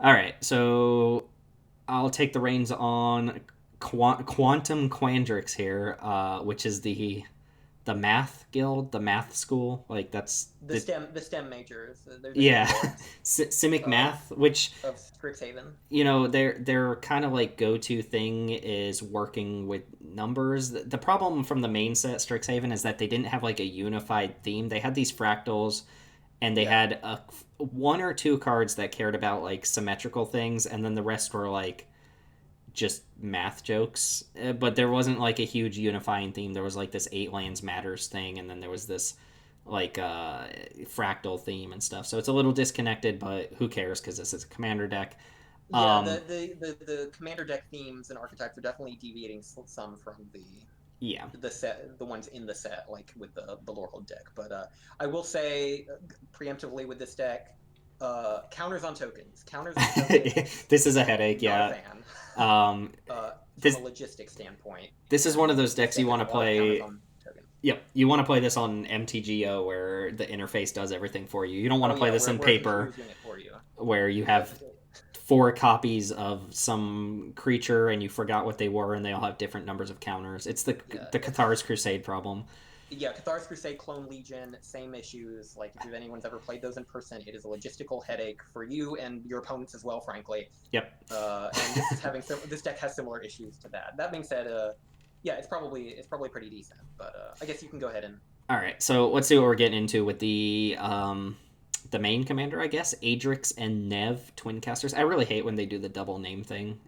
All right, so I'll take the reins on Quantum Quandrix here, which is the math guild, the math school. Like that's the The STEM majors, they're the STEM yeah, lords Simic of math, which Strixhaven. their kind of like go to thing is working with numbers. The problem from the main set Strixhaven is that they didn't have like a unified theme. They had these fractals, and they Yeah, had one or two cards that cared about like symmetrical things, and then the rest were like just math jokes. But there wasn't like a huge unifying theme. There was like this eight lands matters thing, and then there was this like fractal theme and stuff. So it's a little disconnected, but who cares because this is a commander deck. yeah. Um, The commander deck themes and archetypes are definitely deviating some from yeah. the set, the ones in the set, like with the Lorehold deck. But I will say preemptively with this deck, counters on tokens. This is a headache. Not a Yeah. fan. Um, From a this logistic standpoint, this is one of and those this decks you deck has want a to lot of counters play. on tokens. Yep, you want to play this on MTGO where the interface does everything for you. You don't want Oh to play yeah, this in where a computer paper is doing it for you. where you have Definitely. four copies of some creature and you forgot what they were and they all have different numbers of counters. It's Yeah, the Cathar's Crusade problem. yeah. Cathar's Crusade, Clone Legion, same issues. Like if anyone's ever played those in person, it is a logistical headache for you and your opponents as well, frankly. Yep. And this deck has similar issues to that. That being said, yeah, it's probably pretty decent. But I guess you can go ahead and All right, so let's see what we're getting into with the main commander, I guess. Adrix and Nev, twin casters. I really hate when they do the double name thing.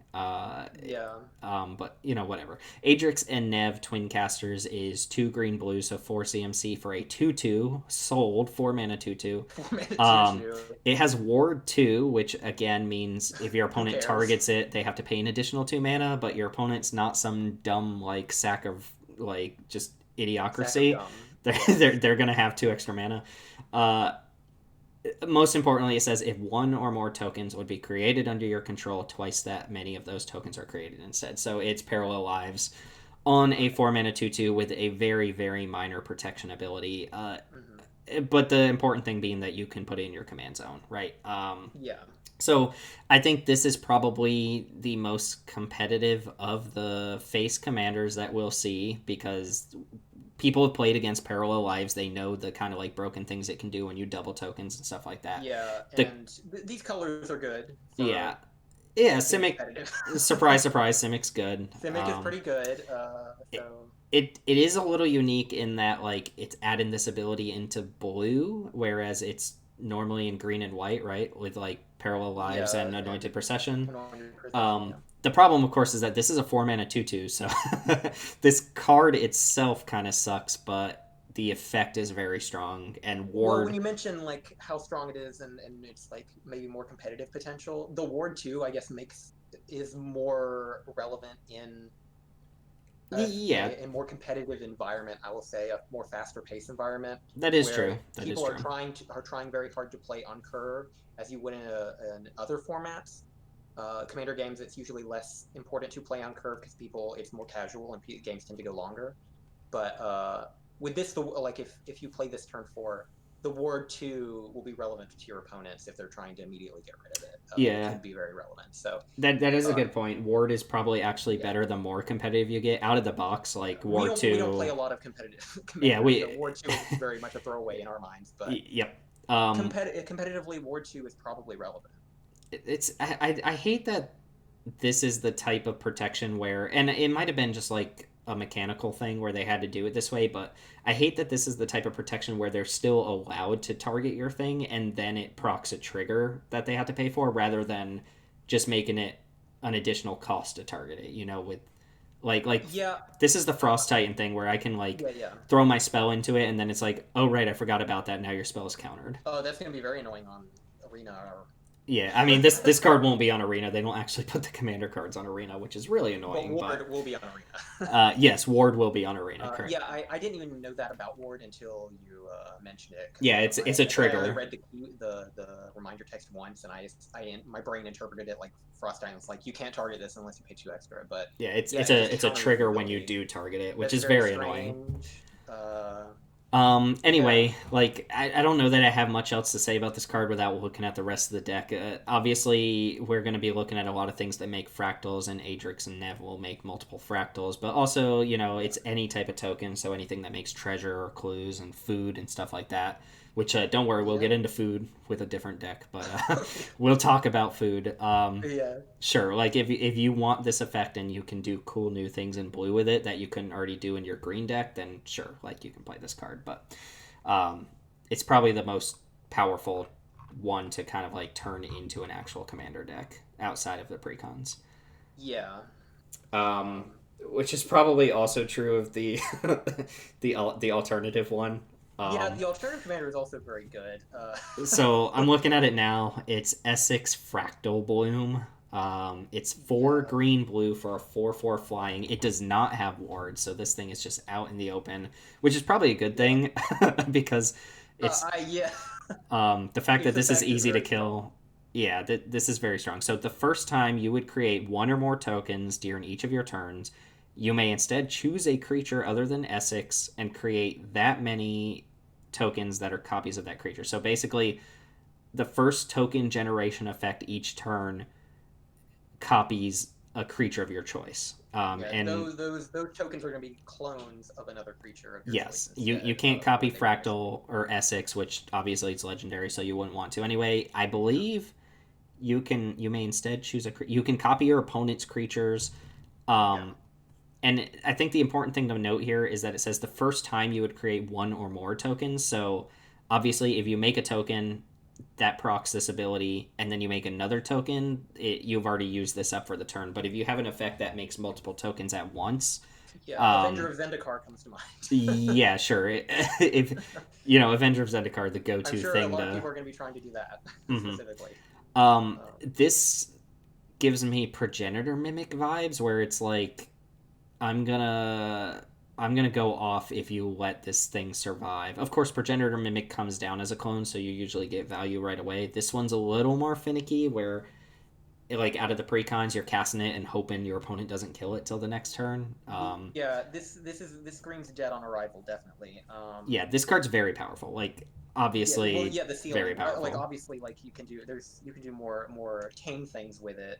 yeah. But whatever. Adrix and Nev, twin casters, is two green blues, so four CMC for a 2/2 sold, 4 mana 2/2. 4 mana 2 Um, 2. it has Ward 2, which again means if your Who opponent cares? targets it, they have to pay an additional 2 mana, but your opponent's not some dumb like sack of like just Sack of idiocracy. gum. Yes. They're gonna have 2 extra mana. Uh, Most importantly, it says if one or more tokens would be created under your control, twice that many of those tokens are created instead. So it's parallel lives on a Mm-hmm. 4 mana 2/2 with a very, very minor protection ability. Mm-hmm. But the important thing being that you can put it in your command zone, right? Yeah. So I think this is probably the most competitive of the face commanders that we'll see because people have played against parallel lives. They know the kind of like broken things it can do when you double tokens and stuff like that. Yeah, The and these colors are good yeah for yeah being Simic, competitive. surprise surprise, Simic's good. Simic is pretty good. It, So it is a little unique in that like it's adding this ability into blue, whereas it's normally in green and white, right? With like parallel lives yeah, and and anointed procession. anointed procession. Yeah. The problem, of course, is that this is a 4 mana 2/2, so this card itself kind of sucks, but the effect is very strong. And Well, when Ward, you mention like how strong it is and it's like maybe more competitive potential, the Ward 2, I guess, makes is more relevant in yeah, a more competitive environment. I will say a more faster pace environment that is where true. That is people true. are trying very hard to play on curve as you would in other formats. Commander games, it's usually less important to play on curve because people it's more casual and games tend to go longer. But with this, like if you play this turn 4, the Ward 2 will be relevant to your opponents if they're trying to immediately get rid of it. It Yeah, can be very relevant. So that is a uh, good point. Ward is probably actually yeah, better the more competitive you get out of the box. yeah. Like Ward We don't play two, a lot of competitive yeah, commanders, so we, Ward 2 is very much a throwaway in our minds. But yep. Um, competitively, Ward 2 is probably relevant. it's I hate that this is the type of protection where, and it might have been just like a mechanical thing where they had to do it this way, but I hate that this is the type of protection where they're still allowed to target your thing and then it procs a trigger that they have to pay for rather than just making it an additional cost to target it, with like Yeah, this is the I, Frost Titan thing where I can like yeah, yeah. throw my spell into it and then it's like, oh right, I forgot about that. Now your spell is countered. Oh, that's gonna be very annoying on Arena. Yeah, I mean this card won't be on Arena. They don't actually put the commander cards on Arena, which is really But annoying. But Ward will be on Arena. yes, Ward will be on Arena. Correct. Yeah, I didn't even know that about Ward until you mentioned it because Yeah, it's a I think I only trigger. read the reminder text once and my brain interpreted it like Frost Island's like you can't target this unless you pay 2 extra. But Yeah, yeah, it just it's a counters the trigger when you ability. do target it, which That's is very very annoying. strange. Yeah, Anyway, like I don't know that I have much else to say about this card without looking at the rest of the deck. Obviously, we're going to be looking at a lot of things that make fractals, and Adrix and Nev will make multiple fractals. But also, yeah, it's any type of token, so anything that makes treasure or clues and food and stuff like that. Which don't worry, we'll yeah, get into food with a different deck, but we'll talk about food. yeah, Sure, like if you want this effect and you can do cool new things in blue with it that you couldn't already do in your green deck, then sure, like you can play this card. But um, it's probably the most powerful one to kind of like turn into an actual commander deck outside of the precons. yeah. Um, Um, which is probably also true of the the alternative one. yeah, Um, the alternative commander is also very good. so I'm looking at it now. It's Essex Fractal Bloom. It's four Yeah. green blue for a 4/4 flying. It does not have wards, so this thing is just out in the open, which is probably a good Yeah. thing because it's Yeah. the fact that Its this is effect is easy to very strong. kill. Yeah, this is very strong. So the first time you would create one or more tokens during each of your turns, you may instead choose a creature other than Essex and create that many tokens that are copies of that creature. So basically, the first token generation effect each turn copies a creature of your choice. Yeah, And those tokens are going to be clones of another creature of your choice yes, you instead can't of copy what they were initially. Fractal or Essex, which obviously it's legendary, so you wouldn't want to anyway. I believe you may instead choose you can copy your opponent's creatures. Yeah. Um, and I think the important thing to note here is that it says the first time you would create one or more tokens. So obviously, if you make a token that procs this ability and then you make another token, you've already used this up for the turn. But if you have an effect that makes multiple tokens at once, Yeah, Avenger um, of Zendikar comes to mind. yeah, sure. If Avenger of Zendikar, the I'm go-to sure a thing lot of to. people are going to be trying to do that Mhm. specifically. Um, This gives me progenitor mimic vibes, where it's like I'm gonna I'm gonna go off if you let this thing survive. Of course, progenitor mimic comes down as a clone, so you usually get value right away. This one's a little more finicky, where like out of the precons, you're casting it and hoping your opponent doesn't kill it till the next turn. yeah, this screams dead on arrival, definitely. Yeah, this card's very powerful. Like Yeah, well, obviously yeah, the very ceiling. Like powerful. obviously, like you can do more tame things with it,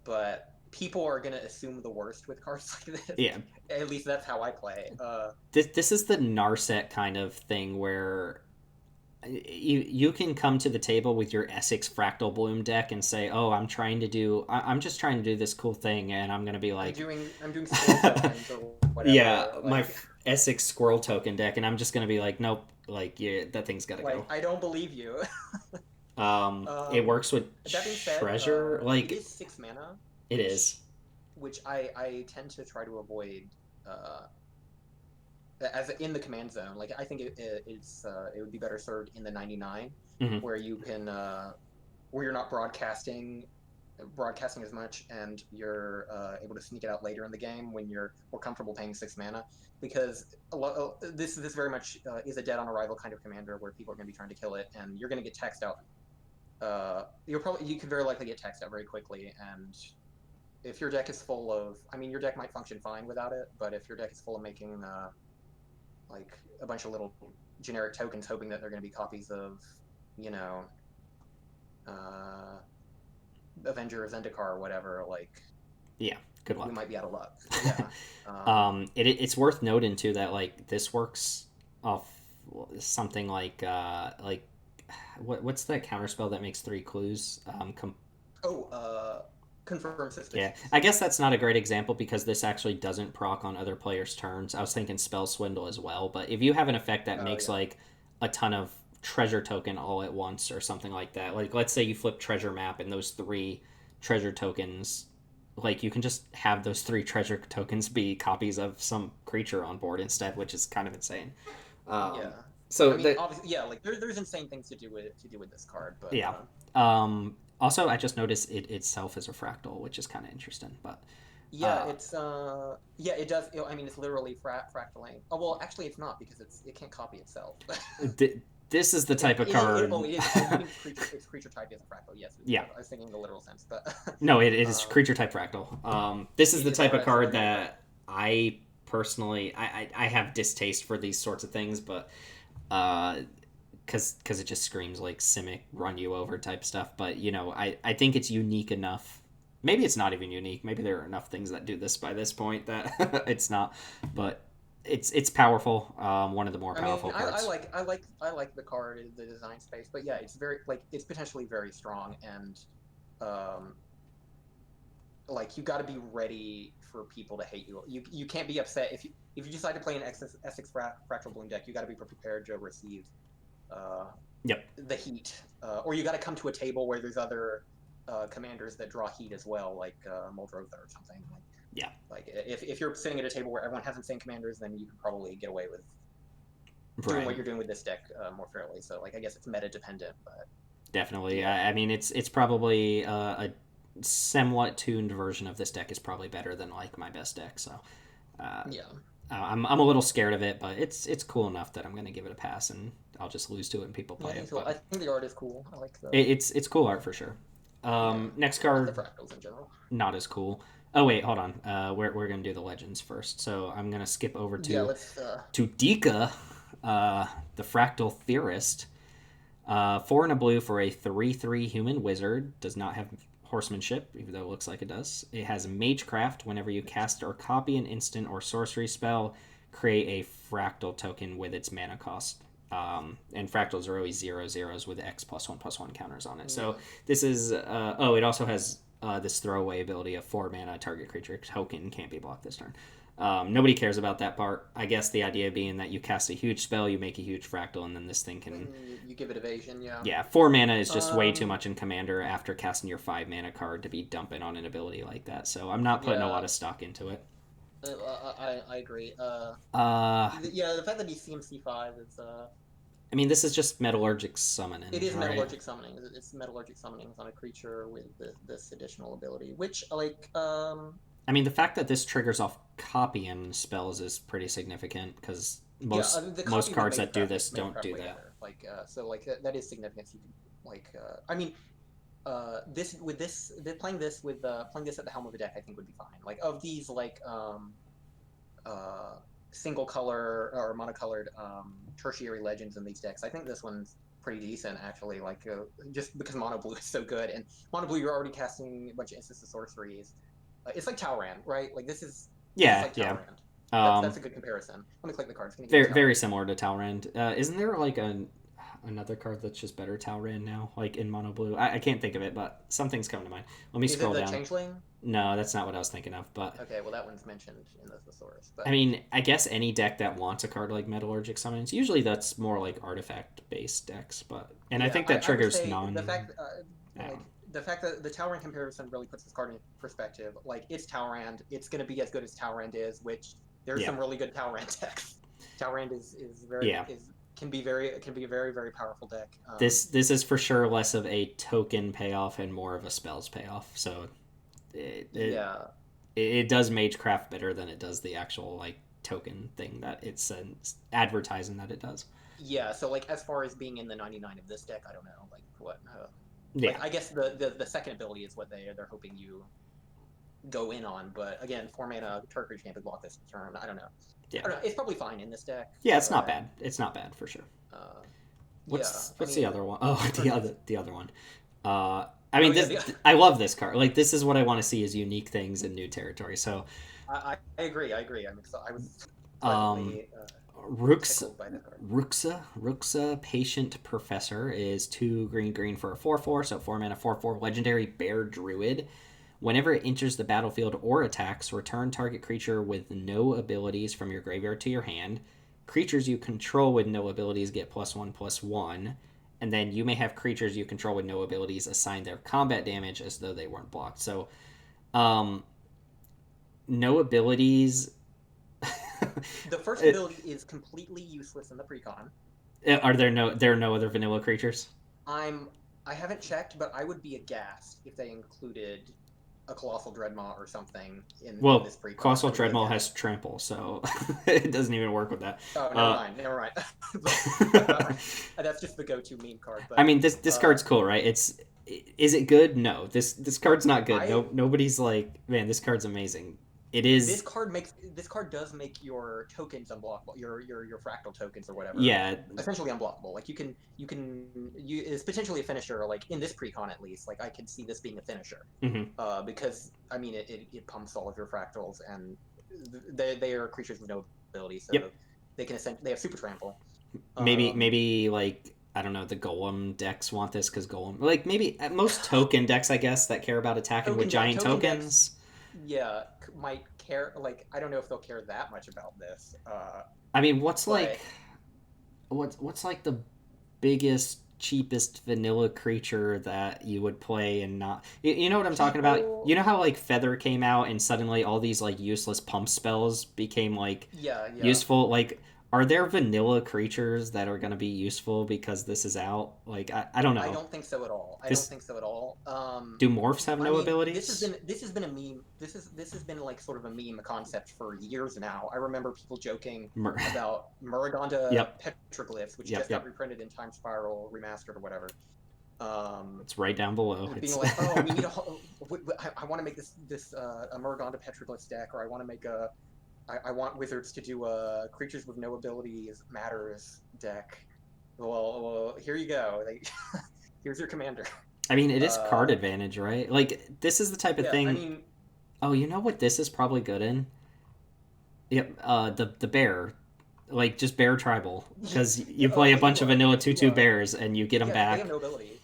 but people are gonna assume the worst with cards like this. Yeah, At least that's how I play. this is the Narset kind of thing where you can come to the table with your Essex Fractal Bloom deck and say, "Oh, I'm just trying to do this cool thing," and I'm gonna be like, I'm doing scroll tokens or "Yeah, whatever. my Like Essex Squirrel Token deck," and I'm just gonna be like, "Nope, like yeah, that thing's gotta go." like I don't believe you. It um, works with that being said, Treasure, it like is 6 mana, it is. which I tend to try to avoid. Uh, as in the command zone, like I think it would be better served in the 99, Hmm. where you can where you're not broadcasting as much, and you're able to sneak it out later in the game when you're more comfortable paying 6 mana. Because this very much is a dead on arrival kind of commander where people are going to be trying to kill it, and you're going to get taxed out. You could very likely get taxed out very quickly, and if your deck is full of, I mean, your deck might function fine without it, but if your deck is full of making like a bunch of little generic tokens, hoping that they're going to be copies of, you know, uh, Avenger or Zendikar or whatever, like Yeah, good you luck. might be out of luck. Yeah. It's worth noting too that like this works off something like what's that counterspell that makes three clues? Oh, confirm Yeah, suspicions. I guess that's not a great example because this actually doesn't proc on other players' turns. I was thinking spell swindle as well, but if you have an effect that Oh makes yeah. like a ton of treasure token all at once or something like that, like let's say you flip treasure map and those three treasure tokens, like you can just have those three treasure tokens be copies of some creature on board instead, which is kind of insane. Um, Yeah. I so mean, that obviously, yeah. Like there's insane things to do with this card, but yeah. Also, I just noticed it itself is a fractal, which is kind of interesting. But yeah, uh, yeah, it does. I mean, it's literally fractaling. Oh well, actually, it's not because it can't copy itself. this is the type of Oh, card. it is. Oh, you mean its creature type is a fractal? Yes, Yeah, I was thinking in the literal sense, but no, it is um, creature type fractal. This is the is type that of right? So card okay, that I personally, I have distaste for these sorts of things, but because it just screams like Simic run you over type stuff. But I think it's unique enough. Maybe it's not even unique. Maybe there are enough things that do this by this point that it's not. But it's powerful. One of the more I mean, powerful cards. I like the card, the design space, but yeah, it's very like it's potentially very strong, and um, like you got to be ready for people to hate you. You can't be upset if you decide to play an Essex Fractal Bloom deck. You got to be prepared to receive uh, Yep. the heat, or you got to come to a table where there's other commanders that draw heat as well, like Muldrotha or something. Yeah. Like if you're sitting at a table where everyone has insane commanders, then you can probably get away with doing Right. what you're doing with this deck more fairly. So like I guess it's meta dependent, but Definitely. yeah, I mean, it's probably a somewhat tuned version of this deck is probably better than like my best deck. So uh, yeah. I'm a little scared of it, but it's cool enough that I'm gonna give it a pass, and I'll just lose to it and people Yeah, I play think it. so. But I think the art is cool. I like the it's cool art for sure. yeah, Next and the card, fractals in general. not as cool. Oh wait, hold on. We're gonna do the legends first, so I'm gonna skip over Yeah, let's. to Dika, the Fractal Theorist. 4 and a blue for a 3/3 human wizard. Does not have horsemanship, even though it looks like it does. It has Magecraft. Whenever you cast or copy an instant or sorcery spell, create a fractal token with its mana cost. And fractals are always 0/0s with X +1/+1 counters on it. So Yeah. this is. It also has this throwaway ability of 4 mana target creature token can't be blocked this turn. Nobody cares about that part. I guess the idea being that you cast a huge spell, you make a huge fractal, and then this thing can. You give it evasion, yeah. Yeah, 4 mana is just way too Um, much in Commander after casting your 5 mana card to be dumping on an ability like that. So I'm not putting a yeah, lot of stock into it. I agree. Uh, Yeah, the fact that he's CMC5 is I mean, this is just metallurgic it summoning, is right? metallurgic summoning. It's metallurgic summonings on a creature with this additional ability, which I mean, the fact that this triggers off copying spells is pretty significant because yeah, the most copy with cards that do Magecraft this makes don't Magecraft do way that. better. Like so like that is significant. So you can like I mean this with this playing this at the helm of a deck I think would be fine. Like of these uh single color or monocolored tertiary legends in these decks, I think this one's pretty decent actually. Like just because mono blue is so good, and mono blue you're already casting a bunch of instances of sorceries. It's like Talrand, right? Like this is Yeah, like yeah. Talrand. That's Um, a good comparison. Let me click the cards. Can you give me very Talrand? similar to Talrand. Isn't there like another card that's just better Talrand now, like in mono blue? I can't think of it, but something's coming to mind. Let me Is it scroll the down. Changeling? No, that's not what I was thinking of. But Okay, well that one's mentioned in the thesaurus. I But mean, I guess any deck that wants a card like Metallurgic Summons, usually that's more like artifact based decks. But I yeah, think that I would triggers say non. I don't know. the fact that the Talrand comparison really puts this card in perspective. Like it's Talrand, it's going to be as good as Talrand is, which there's Yeah, some really good Talrand decks. Talrand is very yeah. is can be a very very powerful deck. This is for sure less of a token payoff and more of a spells payoff. So it it, Yeah, it does Magecraft better than it does the actual like token thing that it's advertising that it does. yeah. So like as far as being in the 99 of this deck, I don't know like what. Yeah, Like I guess the second ability is what they're hoping you go in on, but again, 4 mana Turkish can't be blocked this turn. I don't know. yeah, I don't know. It's probably fine in this deck, yeah. It's not but bad. It's not bad for sure. uh, yeah. I What's the mean, other one? Oh, pretty the other one. I oh mean, yeah, I love this card. Like, this is what I want to see is unique things in new territory. So, I agree. I agree. I was um, pleasantly Rooks, tickled by that card. Ruxa, Patient Professor is 2 green for a 4/4. So 4 mana 4/4 legendary bear druid. Whenever it enters the battlefield or attacks, return target creature with no abilities from your graveyard to your hand. Creatures you control with no abilities get +1/+1. And then you may have creatures you control with no abilities assign their combat damage as though they weren't blocked. So, um, no abilities. The first ability is completely useless in the precon. Are there are no other vanilla creatures? I'm I haven't checked, but I would be aghast if they included a colossal dreadmaw or something in Well, this precon. Colossal I would be Dreadmaw has aghast. trample, so it doesn't even work with that. Oh, never Uh, mind, never mind. That's just the go-to meme card. I But mean, this uh, card's cool, right? Is it good? No, this card's not good. I Nobody's like, man, this card's amazing. it This is. card makes this card does make your tokens unblockable. Your fractal tokens or whatever, Yeah. essentially unblockable. Like you is potentially a finisher. Like in this precon at least, like I can see this being a finisher, Hmm. because I mean it pumps all of your fractals, and they are creatures with no ability, so Yep. they can essentially they have super trample. Um, Maybe like I don't know, the golem decks want this because golem, like maybe at most token decks, I guess, that care about attacking with giant token decks, tokens. yeah, might care. Like I don't know if they'll care that much about this, I mean, but what's like the biggest cheapest vanilla creature that you would play and not, you know what I'm talking about? You people, know how like Feather came out and suddenly all these like useless pump spells became like yeah, yeah. useful? Like, are there vanilla creatures that are going to be useful because this is out? Like, I don't I know. don't think so at all. I don't This, think so at all. do morphs have I no mean, abilities? this has been a meme. This has been like sort of a meme concept for years now. I remember people joking Mer- about Muragonda yep. petroglyphs, which Yep. just got Yep. reprinted in Time Spiral Remastered or whatever. It's right down below. Being It's like, oh, we need a, I want to make this a Muragonda petroglyphs deck, or I want to make a, I want wizards to do a creatures with no abilities matters deck. Well, here you go. Like, here's your commander. I mean, it is card Uh, advantage, right? Like, this is the type of yeah, I thing. mean, Oh, you know what this is probably good in? Yep, the bear, like just bear tribal, because you play a bunch of vanilla two bears and you get them yeah, because they have back. no abilities.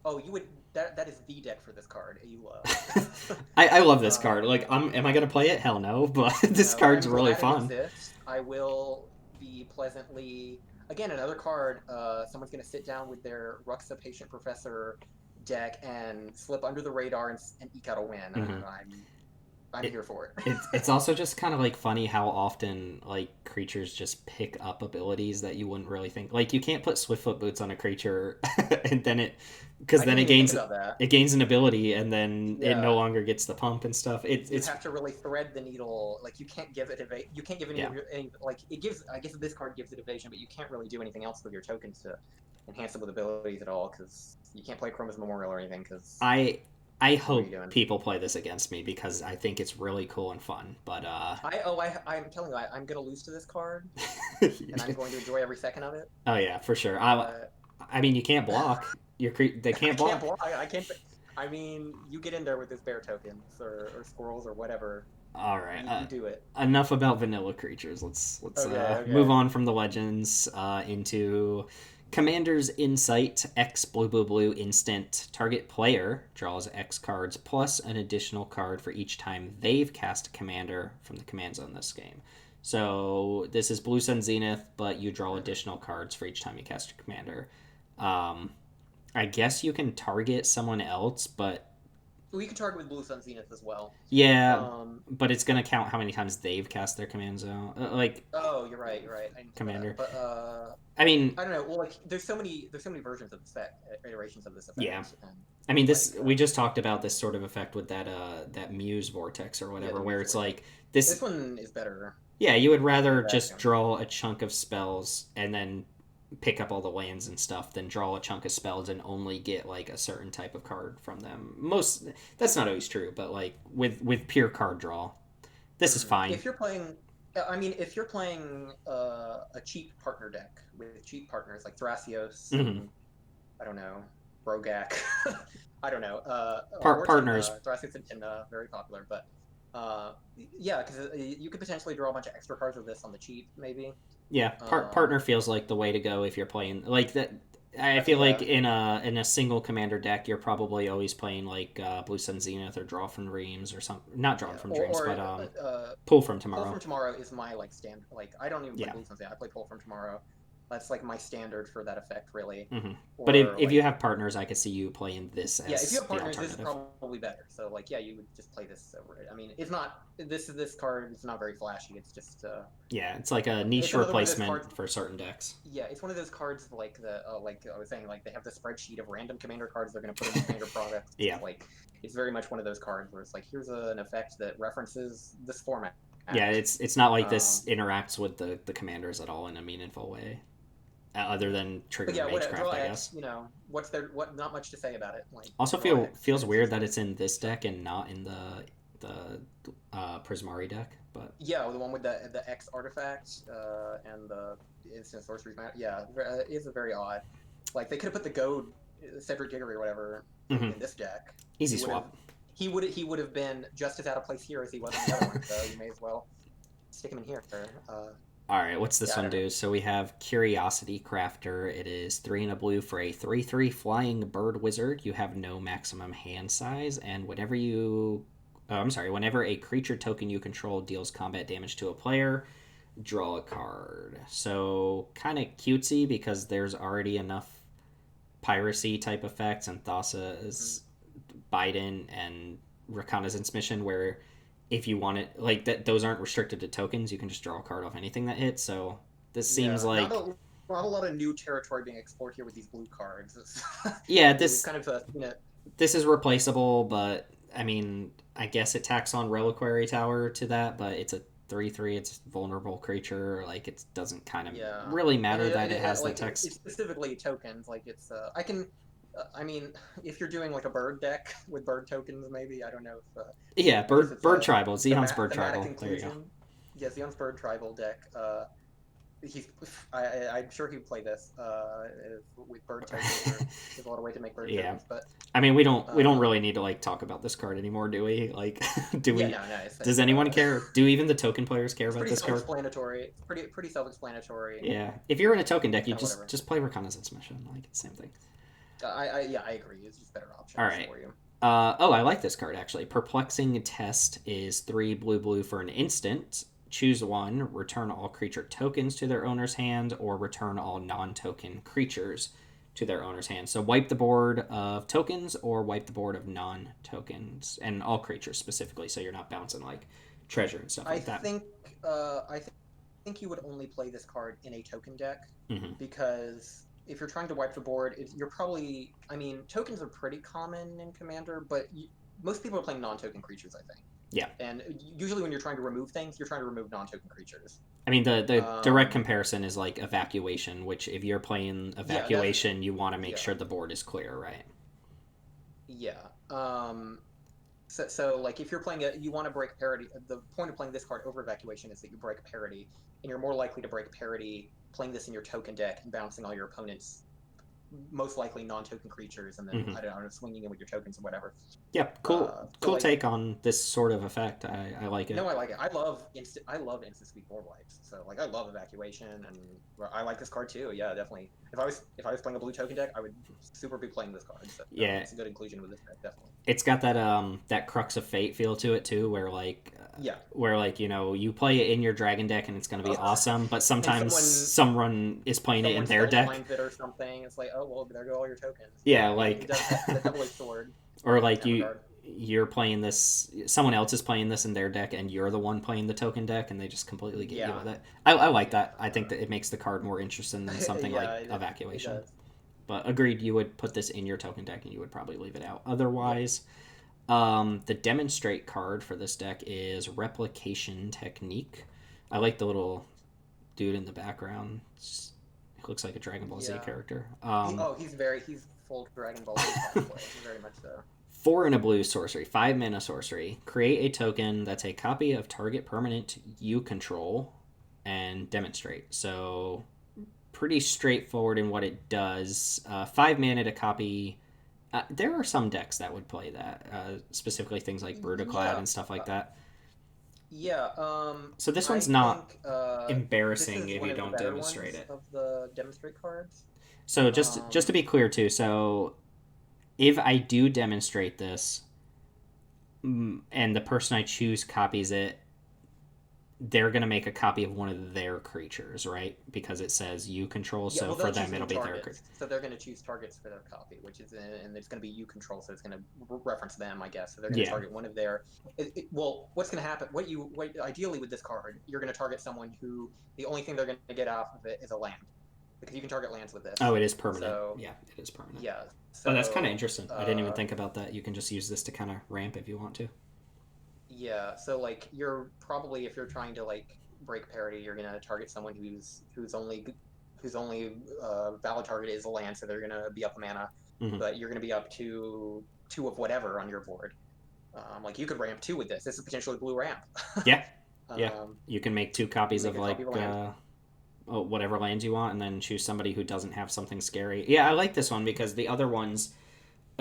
Oh, you would that is the deck for this card, Ayula. I love this card. um, Like, am I gonna play it? Hell no, but this no, card's I'm really glad it fun. exists. I will be pleasantly again another card. Someone's gonna sit down with their Ruxa Patient Professor deck and slip under the radar and eke out a win. Hmm. I'm It, here for it. it's also just kind of like funny how often like creatures just pick up abilities that you wouldn't really think. Like, you can't put Swiftfoot Boots on a creature and then because I then didn't even think about that. it gains an ability and then it no Yeah, longer gets the pump and stuff. you It's have to really thread the needle. Like you can't give it you can't give yeah. any like it gives. I guess this card gives it evasion, but you can't really do anything else with your tokens to enhance it with abilities at all because you can't play Chroma's Memorial or anything. Because I I what are you hope doing? people play this against me because I think it's really cool and fun. But I'm telling you, I'm gonna lose to this card, and I'm going to enjoy every second of it. oh yeah, for sure. But I mean, you can't block. They I can't can't block. block. I can't. I mean, you get in there with this bear tokens or squirrels or whatever. All right. You do it. Enough about vanilla creatures. Let's Okay. move Okay. on from the legends into Commander's Insight. X blue blue blue instant. Target player draws X cards plus an additional card for each time they've cast a commander from the command zone this game. So this is Blue Sun Zenith, but you draw Mhm. additional cards for each time you cast a commander. Um, I guess you can target someone else, but We can target with Blue Sun Zenith as well. yeah, Um, but it's gonna count how many times they've cast their command zone, like Oh, you're right. You're right. I didn't think about that. commander. But I mean, I don't know. Well, like there's so many versions of this effect, iterations of this yeah. effect, and I mean, like this we just talked about this sort of effect with that Muse vortex or yeah, the whatever, where Muse it's Vortex. like This this. one is better Yeah, you would in a rather just vacuum. draw a chunk of spells and then pick up all the lands and stuff than draw a chunk of spells and only get like a certain type of card from them. Most That's not always true, but like with pure card draw, this is fine. If you're playing, I mean, if you're playing a cheap partner deck with cheap partners like Thrasios Hmm. and I don't know, Rogak, I don't know, or Partners. Timna. Thrasios and Timna, very popular, but yeah, because you could potentially draw a bunch of extra cards with this on the cheap, maybe. Yeah, Um, partner feels like the way to go if you're playing like that. I feel like yeah, in a single commander deck, you're probably always playing like Blue Sun Zenith or Draw from Dreams or something. Not Drawn yeah, from Dreams, but Pull from Pull from Tomorrow. Tomorrow is my like stand. Like I don't even play Yeah. Blue Sunset. I play Pull from Tomorrow. That's like my standard for that effect, really. Hmm. But Or if you like have partners, I could see you playing this yeah, if you as have the partners, this is alternative. probably better. So like yeah, you would just play this over it. I mean, it's not this card. It's not very flashy. It's just Yeah, it's like a it's niche another one of those cards. replacement for certain decks. Yeah, it's one of those cards like the like I was saying, like they have the spreadsheet of random commander cards they're going to put in commander products. Yeah. Like it's very much one of those cards where it's like here's an effect that references this format. Yeah, it's not like this Um, interacts with the commanders at all in a meaningful way, other than but triggering yeah, what Magecraft, draw I X, guess. what's there? What not much to say about it. Like Also draw X feels and it's weird that just it's in this deck and not in the the Prismari deck, but Yeah, the one with the X artifact and the instant sorcery. Yeah, it's a very odd. Like they could have put the goad Cedric Diggory or whatever mm-hmm. in this deck. Easy He would have swap. he would have been just as out of place here as he was in the other one. So you may as well stick him in here. All right, what's this Yeah, I one don't know. do? So we have Curiosity Crafter. It is 3 and a blue for a 3/3 flying bird wizard. You have no maximum hand size, and whenever a creature token you control deals combat damage to a player, draw a card. So kind of cutesy because there's already enough piracy type effects and Thassa's Biden and reconnaissance mission where if you want it like that, those aren't restricted to tokens. You can just draw a card off anything that hits. So this seems Yeah, like not a lot of new territory being explored here with these blue cards. yeah, We've this kind of seen it. this is replaceable, but I mean, I guess it tacks on Reliquary Tower to that, but it's a 3/3. It's a vulnerable creature. Like it doesn't kind of Yeah, really and matter that it has that like it's text. specifically tokens. Like it's I can. I mean, if you're doing like a bird deck with bird tokens, maybe I don't know if Yeah, I guess it's bird a tribal. Zehan's bird thematic tribal. There you go. inclusion. Yeah, Xeon's bird tribal deck. He's I'm sure he'd play this with bird tokens. Or there's a lot of way to make bird Yeah. tokens, but I mean, we don't um, really need to like talk about this card anymore, do we? Like, do yeah, we? no, Does it's anyone care? Do even the token players care it's about pretty this card? self-explanatory. It's pretty self-explanatory. Yeah. If you're in a token deck, you Kind of just whatever. just play Reconnaissance Mission. Like it's the same thing. Yeah, I agree. It's just better All options right. for you. Oh, I like this card actually. Perplexing Test is 3 blue for an instant. Choose one, return all creature tokens to their owner's hand, or return all non token creatures to their owner's hand. So wipe the board of tokens or wipe the board of non tokens, and all creatures specifically, so you're not bouncing like treasure and stuff I like that. think I think you would only play this card in a token deck Mm-hmm. because if you're trying to wipe the board, you're probably. I mean, tokens are pretty common in Commander, but most people are playing non-token creatures, I think. Yeah. And usually, when you're trying to remove things, you're trying to remove non-token creatures. I mean, the direct Um, comparison is like evacuation, which if you're playing yeah, that's evacuation, you want to make yeah, sure the board is clear, right? yeah. So like if you're playing it, you want to break parity. The point of playing this card over evacuation is that you break parity, and you're more likely to break parity playing this in your token deck and bouncing all your opponents' most likely non-token creatures, and then Mm-hmm. I don't know, swinging in with your tokens or whatever. Yep, So cool like, take on this sort of effect. I like no, it. I like it. I love instant speed board wipes. So like, I love evacuation, and I like this card too. Yeah, definitely. If I was playing a blue token deck, I would super be playing this card. So Yeah, it's a good inclusion with this deck, definitely. it's got that Crux of Fate feel to it too, Yeah. where like you play it in your dragon deck and it's gonna be awesome, but And sometimes someone is playing it in someone their spell deck. lines it or something. It's like, oh well, there go all your tokens. Yeah, It like does have the double-edged sword or in like that regard. you're playing this, someone else is playing this in their deck and you're the one playing the token deck and they just completely get you Yeah, with it. I like yeah, that. I think that it makes the card more interesting than something like yeah. It evacuation. does. But agreed, you would put this in your token deck and you would probably leave it out. Yep. Otherwise, the demonstrate card for this deck is Replication Technique. I like the little dude in the background. It looks like a Dragon Ball Z Yeah. character. He's full Dragon Ball Z cosplay, very much so. 4 and a blue sorcery, 5 mana sorcery. Create a token that's a copy of target permanent you control and demonstrate. So pretty straightforward in what it does. 5 mana to copy. There are some decks that would play that, specifically things like Brutaclad Yeah, and stuff like uh, that. yeah. So this I one's not think this embarrassing is if one you of the don't better demonstrate ones it. of the demonstrate cards. So just to Um, be clear too, so if I do demonstrate this, and the person I choose copies it, they're gonna make a copy of one of their creatures, right? Because it says you control, Yeah, so well, for they'll choose them new it'll be their creature. targets. So they're going to choose targets for their copy, and it's going to be you control, so it's going to reference them, I guess. So they're going to Yeah. target one of their. Well, what's going to happen? What ideally with this card, you're going to target someone who the only thing they're going to get off of it is a land, because you can target lands with this. Oh, it is permanent. So Yeah, it is permanent. yeah, Oh, that's kind of so interesting. I didn't even think about that. You can just use this to kind of ramp if you want to. yeah, so like you're probably if you're trying to like break parity, you're going to target someone whose only valid target is a land, so they're going to be up a mana, Mm-hmm. but you're going to be up to two of whatever on your board. Like you could ramp two with this. This is potentially blue ramp. Yeah, yeah. um, You can make two copies make of a copy of like land. whatever lands you want, and then choose somebody who doesn't have something scary. Yeah, I like this one because the other ones,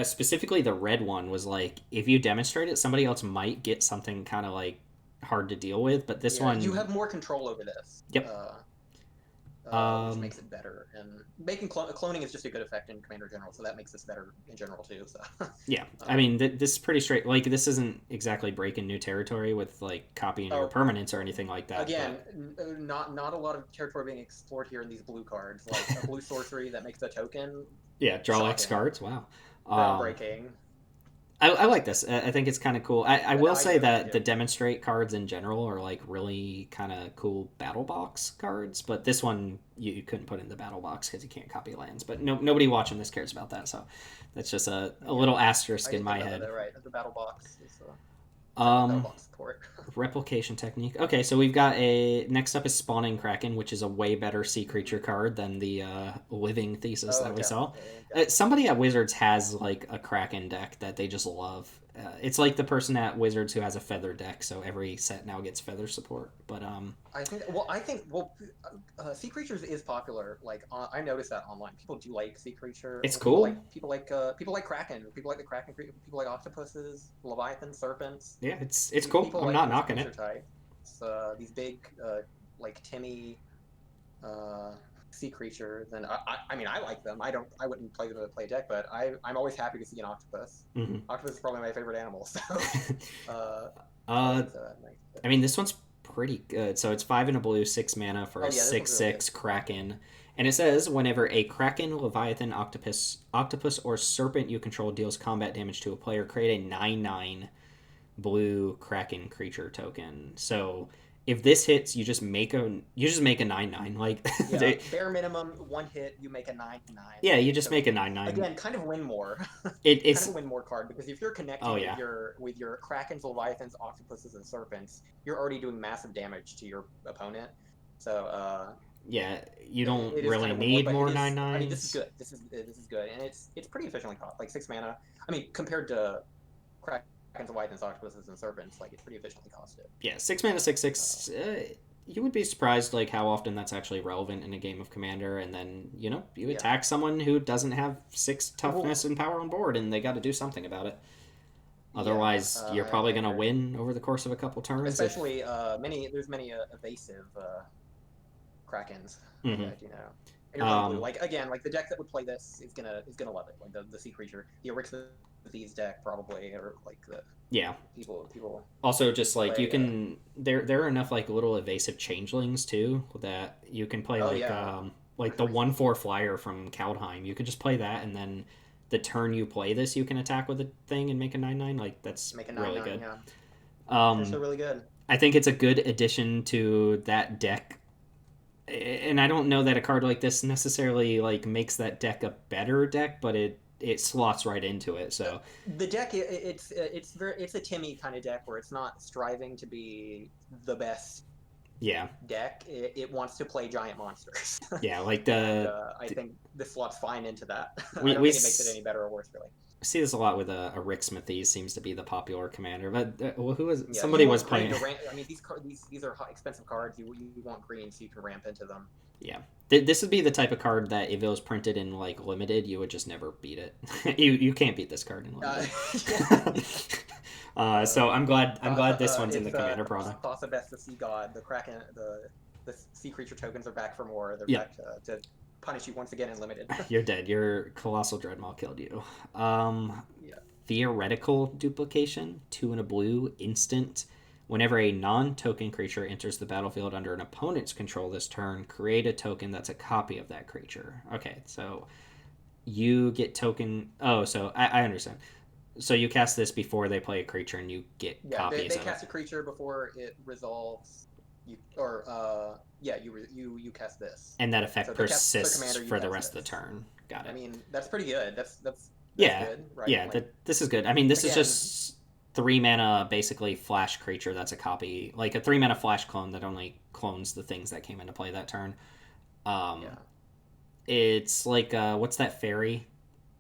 specifically the red one, was like if you demonstrate it, somebody else might get something kind of like hard to deal with. But this Yeah, you one, have more control over this. yep. Which Um, makes it better. And making cloning is just a good effect in Commander General, so that makes this better in general too. So, yeah, I um, mean this is pretty straight. Like this isn't exactly breaking new territory with like copying your oh, permanents or anything like that. again, But not a lot of territory being explored here in these blue cards, like a blue sorcery that makes a token. yeah, draw X Shocking, cards. Wow. Um, groundbreaking. I like this. I think it's kind of cool. I No, will I say do, I that the do. demonstrate cards in general are like really kind of cool battle box cards, but this one you couldn't put in the battle box because you can't copy lands. But nobody watching this cares about that, so that's just a Yeah, little asterisk I in didn't think my about that. head. Though, right? The battle box is technically battle Um, box support. Replication technique. Okay, so we've got a next up is spawning Kraken, which is a way better sea creature card than the living thesis Oh, that we saw. definitely, Somebody definitely. at Wizards has like a Kraken deck that they just love. It's like the person at Wizards who has a feather deck, so every set now gets feather support. But Sea creatures is popular. Like I noticed that online. People do like sea creature. it's People cool. like people like Kraken. People like the Kraken. People like octopuses, Leviathan, serpents. Yeah, it's cool. People I'm like not this knocking creature it. type. These big like Timmy uh, sea creatures, and I mean I like them. I wouldn't play them to play a deck, but I'm always happy to see an octopus. Hmm. Octopus is probably my favorite animal, so uh, uh, always nice. I mean, this one's pretty good. So it's 5 and a blue, 6 mana for Oh a yeah, this one's six really good. six Kraken, and it says whenever a Kraken, Leviathan, octopus, or serpent you control deals combat damage to a player, create a 9/9 blue Kraken creature token. So if this hits, you just make a 9/9. Like, Yeah, bare minimum one hit, you make a 9/9 yeah, you just make a token. 9/9. Again, kind of win more, kind of It's a win more card because if you're oh connecting with yeah, your krakens, leviathans, octopuses, and serpents, you're already doing massive damage to your opponent. So yeah. You don't it is kind really of win more, need but it more nine is. I mean, this is nines. good. This is good, and it's pretty efficiently caught. Like 6 mana. I mean, compared to krakens, leviathans, octopuses, and serpents, like it's pretty efficiently costed. Yeah, 6 mana, six Uh, six. You would be surprised like how often that's actually relevant in a game of Commander, and then you yeah. attack someone who doesn't have 6 toughness Well, and power on board, and they got to do something about it. yeah. Otherwise, you're I probably gonna agree. win over the course of a couple turns. If Especially many evasive krakens hmm that and you're playing blue. um, Like again, like the deck that would play this is gonna love it. Like the sea creature, the Erixthes deck probably, or like the yeah. people Also, just like you play. can, there are enough like little evasive changelings too that you can play Oh yeah, like the 1/4 flyer from Kaldheim. You could just play that, and then the turn you play this, you can attack with a thing and make a 9/9. Like that's make a nine really nine. good. Yeah, it's Um, actually really good. I think it's a good addition to that deck, and I don't know that a card like this necessarily like makes that deck a better deck, but it slots right into it. So The deck it's a Timmy kind of deck where it's not striving to be the best yeah, deck. It wants to play giant monsters, yeah, like and I think this slots fine into that. I don't we think it makes it any better or worse, really. see this a lot with a Rick Smithies seems to be the popular commander, but well, who was Yeah, you somebody was want green playing. to ramp. I mean, these are expensive cards. You want green so you can ramp into them. Yeah, this would be the type of card that if it was printed in like limited, you would just never beat it. you can't beat this card in Uh, limited. yeah. So I'm glad this one's in the It's commander product. Thassa the Sea God. The Kraken, the sea creature tokens are back for more. They're Yep, back to punish you once again in limited. you're dead. Your colossal dreadmaw killed you. Um, Yeah. Theoretical duplication, 2 and a blue, instant. Whenever a non token creature enters the battlefield under an opponent's control this turn, create a token that's a copy of that creature. Okay, so you get token. Oh, so I understand. So you cast this before they play a creature and you get Yeah, copies they of it. cast a creature before it resolves. You or yeah, you cast this. And that So effect they cast their persists commander. You for the cast rest of the this. turn. Got I it. mean, that's pretty good. That's Yeah, good, right? yeah, Like this is good. I mean, this is again, just 3 mana, basically flash creature that's a copy, like a 3 mana flash clone that only clones the things that came into play that turn. Um, yeah, it's like what's that fairy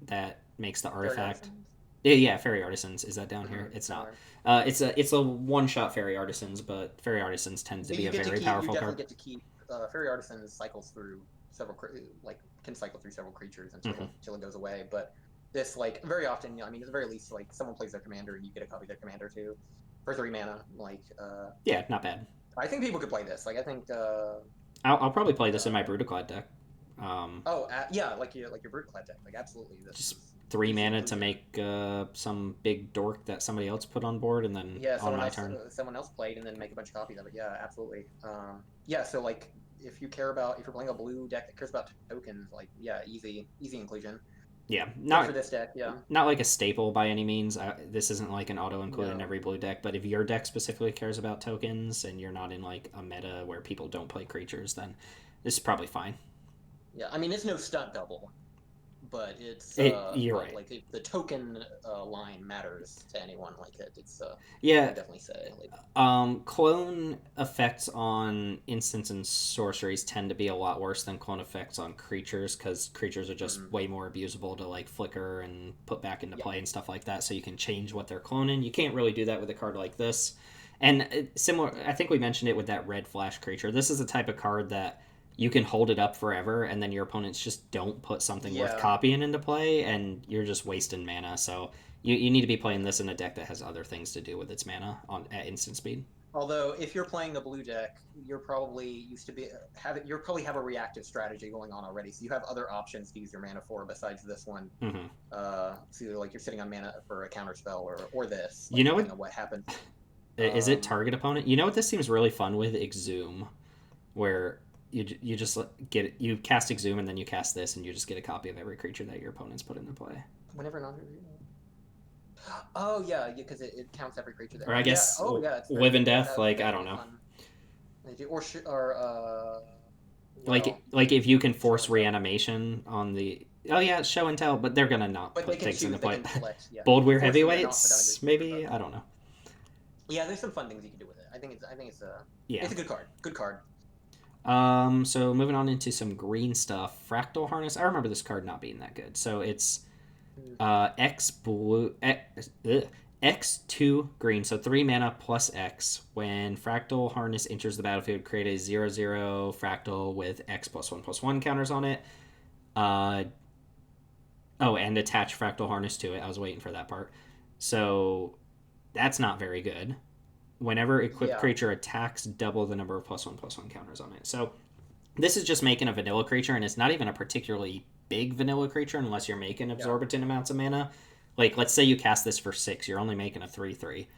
that makes the fairy artifact? artisans. Yeah, Fairy Artisans. Is that down here? Mm-hmm. It's not. Similar. It's a one shot Fairy Artisans, but Fairy Artisans tends to be You a get to very keep. You powerful definitely card. get to keep. Fairy Artisan cycles through several like can cycle through several creatures Hmm. until it goes away. But this like very often, I mean, at the very least, like someone plays their commander and you get a copy of their commander too for 3 mana. Like Yeah, not bad. I think people could play this. Like I think I'll probably play this in my uh, Brutaclad deck. Um, yeah, like your Brute Clad deck. Like absolutely, this just is three easy mana to inclusion. make some big dork that somebody else put on board, and then Yeah, on my turn. someone else played and then make a bunch of copies of it. Yeah, absolutely. Yeah, so like if you care about if you're playing a blue deck that cares about tokens, like yeah, easy inclusion. Yeah, Good for this deck. Yeah, not like a staple by any means. This isn't like an auto include in no, every blue deck, but if your deck specifically cares about tokens and you're not in like a meta where people don't play creatures, then this is probably fine. yeah. I mean, it's no stunt double, but it's You're but right. like if the token line matters to anyone like it, it's I Yeah, would definitely say like clone effects on instants and sorceries tend to be a lot worse than clone effects on creatures because creatures are just mm, way more abusable to like flicker and put back into yeah, play and stuff like that. So you can change what they're cloning. You can't really do that with a card like this. And similar, I think we mentioned it with that red flash creature. This is the type of card that you can hold it up forever, and then your opponents just don't put something worth yeah, copying into play, and you're just wasting mana. So you need to be playing this in a deck that has other things to do with its mana on at instant speed. Although if you're playing the blue deck, you're probably used to be have it. You probably have a reactive strategy going on already, so you have other options to use your mana for besides this one. Mm-hmm. So like you're sitting on mana for a counter spell or this, You like know what? depending on what happens. Is it Um, target opponent? You know what this seems really fun with Exhume, where you just you cast Exhume and then you cast this and you just get a copy of every creature that your opponents put into play. whenever non. Oh yeah, because it counts every creature Or that. I Yeah. guess Oh yeah, it's live very and yeah. death. That would be Like I definitely don't a know. fun. Or well, Like if you can show force and tell. reanimation on the yeah show and tell, but they're gonna not But they put can things into choose. They play. can select. Yeah, you can Boldweir force them to not put down a heavyweights good creature, maybe but I don't know. yeah, there's some fun things you can do with it. I think Yeah. it's a good card. Good card. So moving on into some green stuff. Fractal Harness. I remember this card not being that good. So it's Mm. X blue X2 green, so 3 mana plus X. When Fractal Harness enters the battlefield, create a 0/0 fractal with X +1/+1 counters on it. Uh, oh, and attach Fractal Harness to it. I was waiting for that part. So that's not very good. Whenever equipped Yeah, creature attacks, double the number of +1/+1 counters on it. So this is just making a vanilla creature, and it's not even a particularly big vanilla creature unless you're making yeah, absorbent amounts of mana. Like, let's say you cast this for 6, you're only making a 3/3,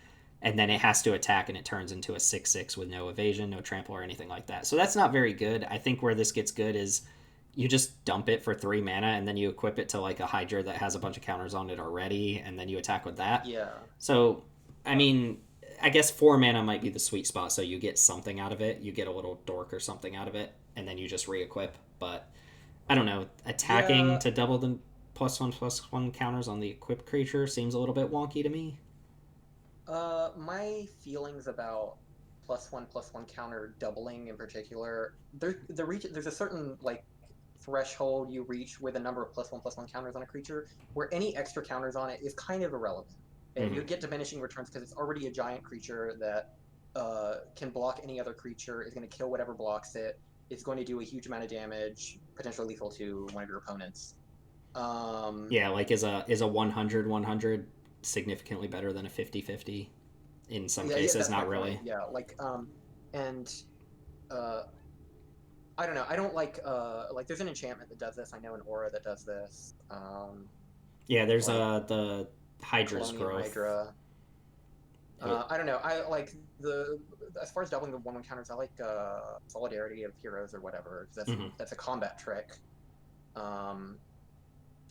and then it has to attack, and it turns into a 6/6 with no evasion, no trample, or anything like that. So that's not very good. I think where this gets good is you just dump it for 3 mana, and then you equip it to like a Hydra that has a bunch of counters on it already, and then you attack with that. yeah. So, I Uh, mean, I guess 4 mana might be the sweet spot. So you get something out of it. You get a little dork or something out of it, and then you just re-equip. But I don't know. Attacking yeah. to double the +1/+1 counters on the equipped creature seems a little bit wonky to me. My feelings about +1/+1 counter doubling in particular, there's a certain like threshold you reach with a number of +1/+1 counters on a creature where any extra counters on it is kind of irrelevant. You Mm-hmm. get diminishing returns because it's already a giant creature that can block any other creature, is going to kill whatever blocks it, is going to do a huge amount of damage, potentially lethal to one of your opponents. Um, Yeah, like is a 100/100 significantly better than a 50/50? In some yeah, cases, that's my not point. really. Yeah, and uh, I don't know. I don't like. There's an enchantment that does this. I know an aura that does this. Yeah, there's Like the Hydra's Colonium growth. Hydra. It, I don't know. I like the as far as doubling the 1/1 counters. I like Solidarity of Heroes or whatever. 'Cause mhm. that's a combat trick. Um,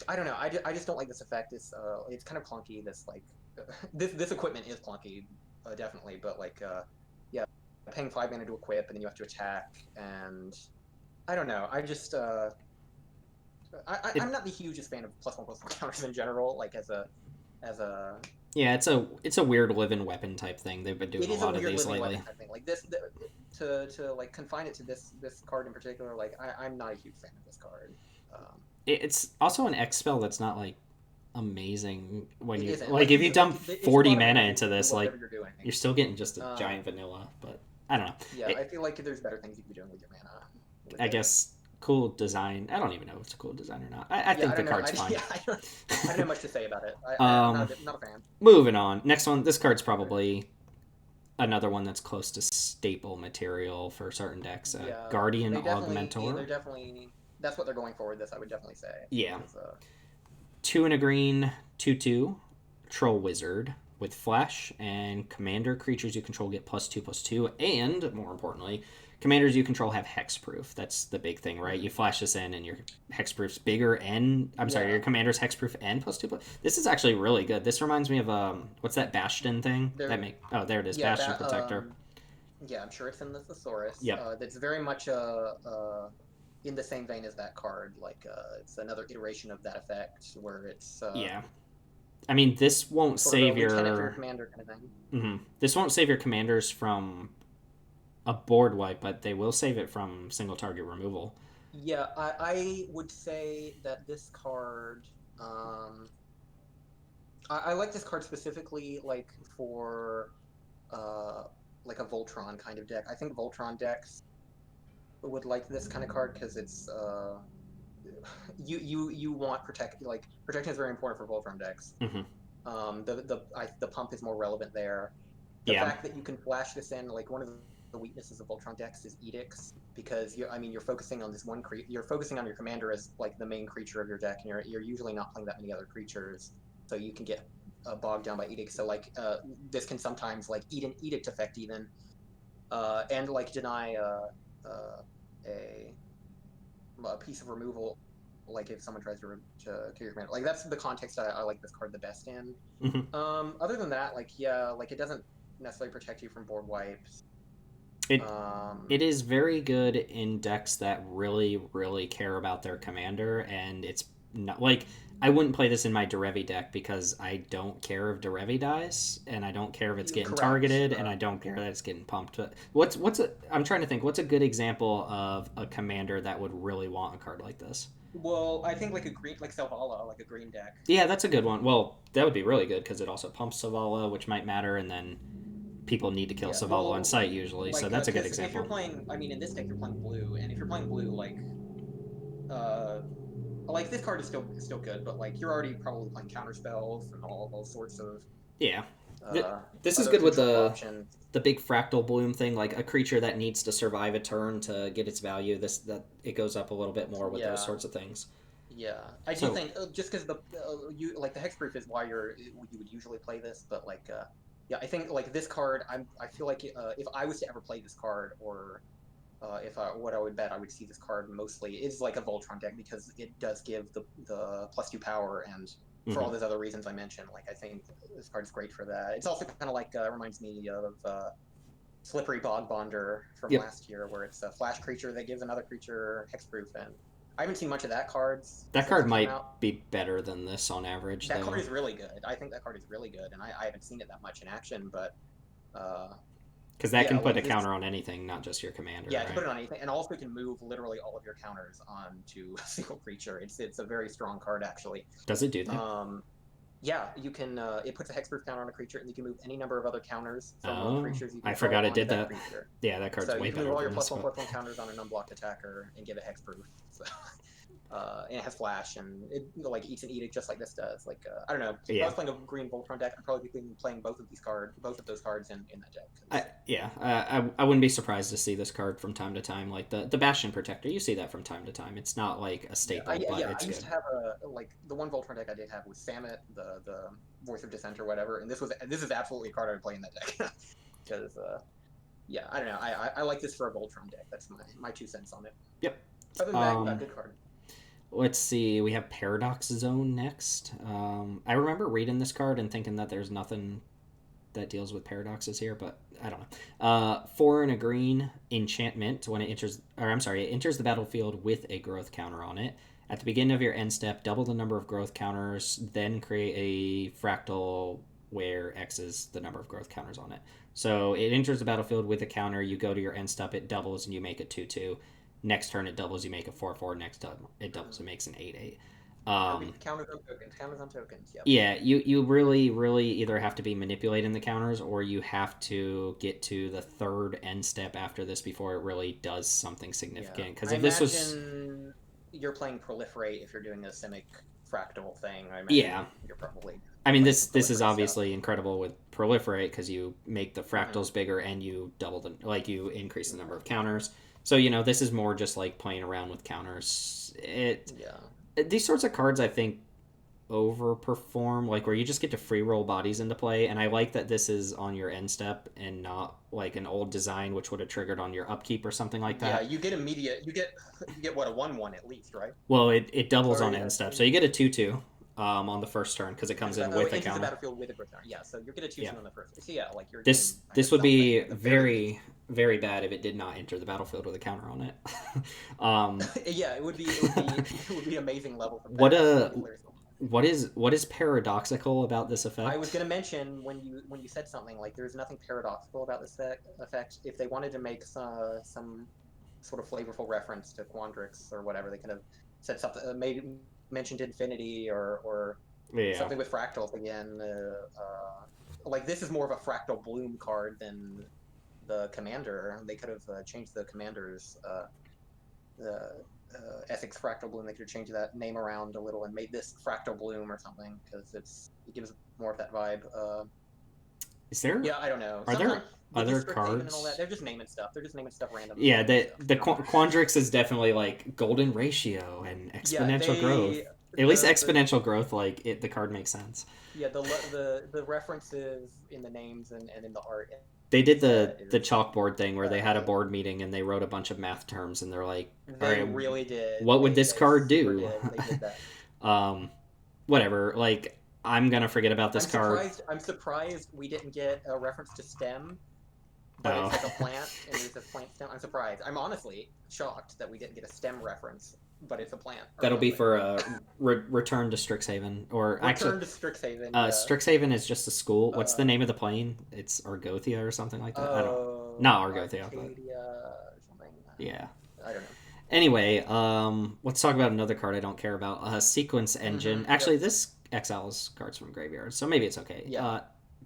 I don't know. I just don't like this effect. It's kind of clunky. This like this equipment is clunky, definitely. But like yeah, paying 5 mana to equip and then you have to attack and I don't know. I'm It not the hugest fan of +1/+1 counters in general. Like as a Yeah, it's a weird living weapon type thing. They've been doing it a is a lot of weird these living lately. weapon type thing. Like to like confine it to this card in particular. Like I'm not a huge fan of this card. It's also an X spell that's not like amazing when It you isn't like like if you dump it's a 40 lot of mana mana into to do this, like whatever you're doing. you're still getting just a Um, giant vanilla. But I don't know. yeah, I feel like there's better things you could be doing with your mana with I it. guess cool design. I don't even know if it's a cool design or not. I Yeah, think I the don't know. card's fine. Yeah, I don't know much to say about it. I'm um, not a fan. moving on. Next one. This card's probably another one that's close to staple material for certain decks. Yeah, Guardian Augmentor. they're definitely that's what they're going for with this. I would definitely say Yeah, because two and a green, 2/2, troll wizard with flash, and commander creatures you control get +2/+2, and more importantly, commanders you control have hexproof. That's the big thing, right? You flash this in, and your hexproof's bigger, and I'm sorry, yeah, your commander's hexproof and +2. This is actually really good. This reminds me of what's that Bastion thing that they're make? Oh, there it is, yeah Bastion that Protector. yeah, I'm sure it's in the thesaurus. Yep. That's very much in the same vein as that card. Like it's another iteration of that effect where it's Yeah. I mean, this won't sort of a save lieutenant for your your. commander kind of thing. This won't save your commanders from a board wipe, but they will save it from single target removal. Yeah, I would say that this card. I like this card specifically, like for uh, like a Voltron kind of deck. I think Voltron decks would like this kind of card because it's you want protection is very important for Voltron decks. Mm-hmm. The pump is more relevant there. The Yeah, fact that you can flash this in, like one of the weaknesses of Voltron decks is edicts because you're focusing on this one you're focusing on your commander as like the main creature of your deck, and you're usually not playing that many other creatures, so you can get bogged down by edicts. So like this can sometimes like eat an edict effect even, and like deny a a piece of removal, like if someone tries to kill your commander. Like that's the context I like this card the best in. mm-hmm. Other than that, like yeah, like it doesn't necessarily protect you from board wipes. it Um, it is very good in decks that really care about their commander, and it's not like I wouldn't play this in my Derevi deck because I don't care if Derevi dies, and I don't care if it's getting correct. targeted, and I don't care that it's getting pumped. But what's a? I'm trying to think. What's a good example of a commander that would really want a card like this? Well, I think like a green, like Selvala, like a green deck. Yeah, that's a good one. Well, that would be really good because it also pumps Savala, which might matter, and then people need to kill Yeah, Savala on well, site usually, so like that's a good because if you're example. playing, I mean, in this deck you're playing blue, and if you're playing blue, uh, like this card is still good, but like you're already probably playing counter spells and all sorts of Yeah. uh This is other good with control options. the big fractal bloom thing, like a creature that needs to survive a turn to get its value. This that it goes up a little bit more with those Yeah, sorts of things. yeah. I do So think just because you like the hexproof is why you would usually play this, but like yeah, I think like this card, I feel like if I was to ever play this card or if what I would bet I would see this card mostly is like a Voltron deck because it does give the +2 power and for all mm-hmm. those other reasons I mentioned. Like I think this card is great for that. It's also kind of like reminds me of Slippery Bog Bonder from Yep, last year, where it's a flash creature that gives another creature hexproof, and I haven't seen much of that cards that since card it came might out. be better than this on average, That card though, is really good. I think that card is really good, and I haven't seen it that much in action, but uh, because that yeah, can put like a this counter on anything, not just your commander, yeah, to right? put it on anything, and also can move literally all of your counters onto a single creature. It's a very strong card actually. Does it do that? Um, yeah, you can. It puts a hexproof counter on a creature, and you can move any number of other counters from all Oh, creatures you I control forgot it onto did that that. creature. Yeah, that card's So way you can move better all your than this, +1/+1 but counters on an unblocked attacker and give it hexproof. So, and it has flash, and it like eats an edict just like this does. Like I don't know, if I yeah. was playing a green Voltron deck, I'd probably be playing both of those cards in that deck. I wouldn't be surprised to see this card from time to time, like the Bastion Protector. You see that from time to time. It's not like a staple, but I it's used good. to have a like the one Voltron deck I did have was Samet, the Voice of Dissent or whatever, and this is absolutely a card I would play in that deck because yeah, I don't know, I like this for a Voltron deck. That's my 2 cents on it. Yep. Other than that, yeah, Um, good card. let's see. We have Paradox Zone next. I remember reading this card and thinking that there's nothing that deals with paradoxes here, but I don't know. Four and a green enchantment when it enters, or I'm sorry, it enters the battlefield with a growth counter on it. At the beginning of your end step, double the number of growth counters, then create a fractal where X is the number of growth counters on it. So it enters the battlefield with a counter. You go to your end step, it doubles, and you make a 2/2. Next turn, it doubles, you make a 4/4. Next turn, it doubles, it makes an 8/8. Or we counters on tokens. Counters on tokens. Yep. Yeah, you really either have to be manipulating the counters or you have to get to the third end step after this before it really does something Yeah. significant. Because I if this was, imagine you're playing proliferate if you're doing a simic fractal thing. I imagine yeah, you're probably I mean playing some this is proliferate stuff. obviously incredible with proliferate because you make the Hmm. fractals bigger and you double the like you increase the number Yeah. of counters. So this is more just like playing around with counters. Yeah. These sorts of cards I think overperform, like where you just get to free roll bodies into play. And I like that this is on your end step and not like an old design which would have triggered on your upkeep or something like Yeah. that. You get immediate. You get what, a 1/1 at least, right? Well, it doubles Or on end step, so you get a 2/2 on the first turn because it comes in with a enters the counter. battlefield with a growth counter. Yeah. So you get a 2/2 Yeah, on the first. So yeah, like you're getting, this I this guess, would something be at the very least. very bad if it did not enter the battlefield with a counter on it. um, Yeah, it would be. It would be. It would be amazing level for what bad a many players. what is paradoxical about this I was effect? going to mention when you said something like there's nothing paradoxical about this effect. If they wanted to make some sort of flavorful reference to Quandrix or whatever, they could have said something, mentioned infinity or Yeah, something with fractals again. Like this is more of a fractal bloom card than the commander. They could have changed the commander's the ethics fractal bloom. They could have changed that name around a little and made this fractal bloom or something because it gives more of that vibe. is there Yeah, I don't know. are Sometimes there with the other Strixhaven and all that, cards? they're just naming stuff. They're just naming stuff Yeah, random stuff. the I don't know. Quandrix is definitely like golden ratio and Yeah, exponential growth. they At least the exponential growth, like the card makes sense. yeah the references in the names and in the art They in the did set the is chalkboard thing where they had a uh, board meeting and they wrote a bunch of math terms and they're like, all they right, really did. what would this They card super do? did. They did that. um, Whatever. Like, I'm gonna forget about this I'm card. surprised. I'm surprised we didn't get a reference to STEM, but Oh, it's like a plant and it says plant STEM. I'm surprised. I'm honestly shocked that we didn't get a STEM reference, but it's a plant or that'll be something. for return to Strixhaven, or actually, Return to Strixhaven. Yeah. Strixhaven is just a school. What's the Uh, name of the plane? It's Argothia or something like that. I don't. oh, Not Argothia, but Arcadia or something. yeah. I don't know. Anyway, let's talk about another card I don't care about. Sequence Engine. Yep. Actually, this exiles cards from graveyards, so maybe it's okay. Yeah.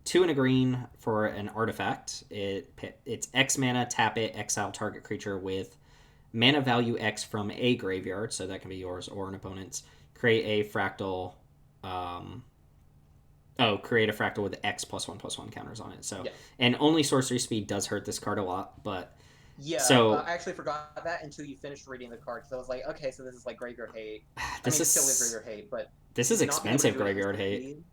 Two and a green for an artifact. It's X mana, tap it, exile target creature with mana value X from a graveyard, so that can be yours or an opponent's. Create a fractal. Um, Create a fractal with X +1/+1 counters on it. So, Yeah. and only sorcery speed does hurt this card a lot, but Yeah. so I actually forgot that until you finished reading the card. So I was like, okay, so this is like graveyard hate. I this mean, it still is is graveyard hate, but this is not being able to expensive do it at graveyard instant hate. speed.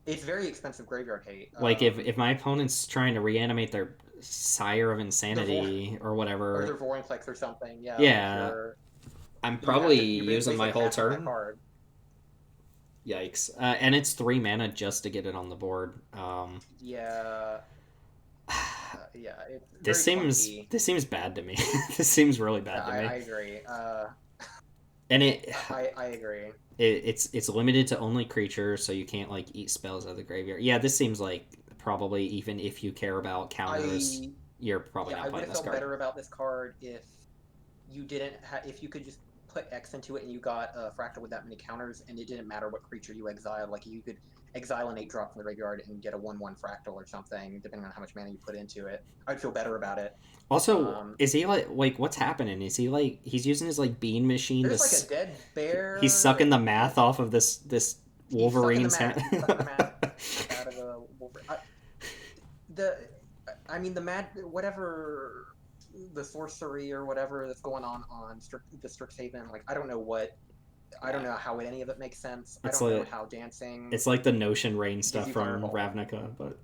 It's very expensive graveyard hate. Like if my opponent's trying to reanimate their Sire of The Vor Insanity or or their whatever, Vorinclex or something. Yeah, like yeah, I'm you have probably to you're using basically my whole casting that turn. card. Yikes! And it's 3 mana just to get it on the board. Yeah. Yeah, it's This very seems clunky. this seems bad to me. This seems really Yeah, bad to I me. agree. And I agree. it's limited to only creatures, so you can't like eat spells out of the graveyard. Yeah, this seems like probably even if you care about counters, I you're probably Yeah, not I would playing have this felt card. better about this card if you didn't if you could just put X into it and you got a fractal with that many counters and it didn't matter what creature you exiled. Like you could exile an 8 drop from the graveyard and get a 1/1 fractal or something, depending on how much mana you put into it. I'd feel better about it. Also, Um, is he like what's happening? Is he like he's using his like bean machine? there's like a This dead he's bear sucking that the math off of this he's sucking the Wolverine's math. head. He's sucking the math out of the Wolverine. The I mean the mad whatever the sorcery or whatever that's going on the Strixhaven. Like I don't know how any of it makes sense. I It's don't know like how dancing it's like the Notion Rain gives stuff you from fireball. Ravnica, but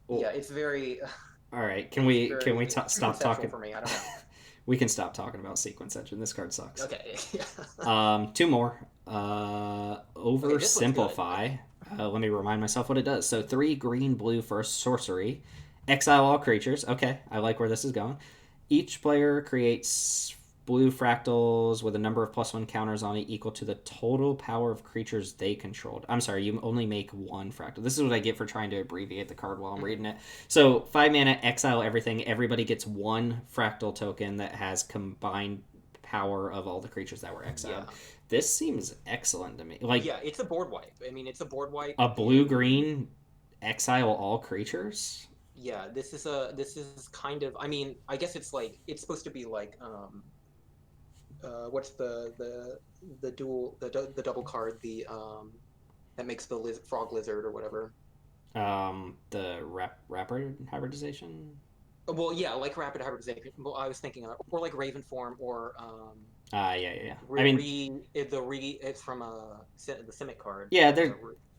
Yeah, well, it's very all right. it's Can very we it's too stop conceptual talking? for me. I don't know. We can stop talking about Sequence Engine. This card sucks. Okay. Yeah. Two more. Okay, this looks good. Oversimplify. Let me remind myself what it does. So 3 green blue for sorcery. Exile all creatures. Okay, I like where this is going. Each player creates blue fractals with a number of +1 counters on it equal to the total power of creatures they controlled. I'm sorry, you only make one fractal. This is what I get for trying to abbreviate the card while I'm reading it. So 5 mana, exile everything. Everybody gets one fractal token that has combined power of all the creatures that were exiled. Yeah. This seems excellent to me. Like Yeah, it's a board wipe. I mean, it's a board wipe a blue in green exile all creatures. yeah, this is kind of I mean, I guess it's like it's supposed to be like what's the dual the double card that makes the frog lizard or whatever. The rapid hybridization. Well, yeah, like rapid hybridization. Well, I was thinking or like Raven form or Yeah, yeah, yeah. I mean, the re it's from the Simic card. yeah,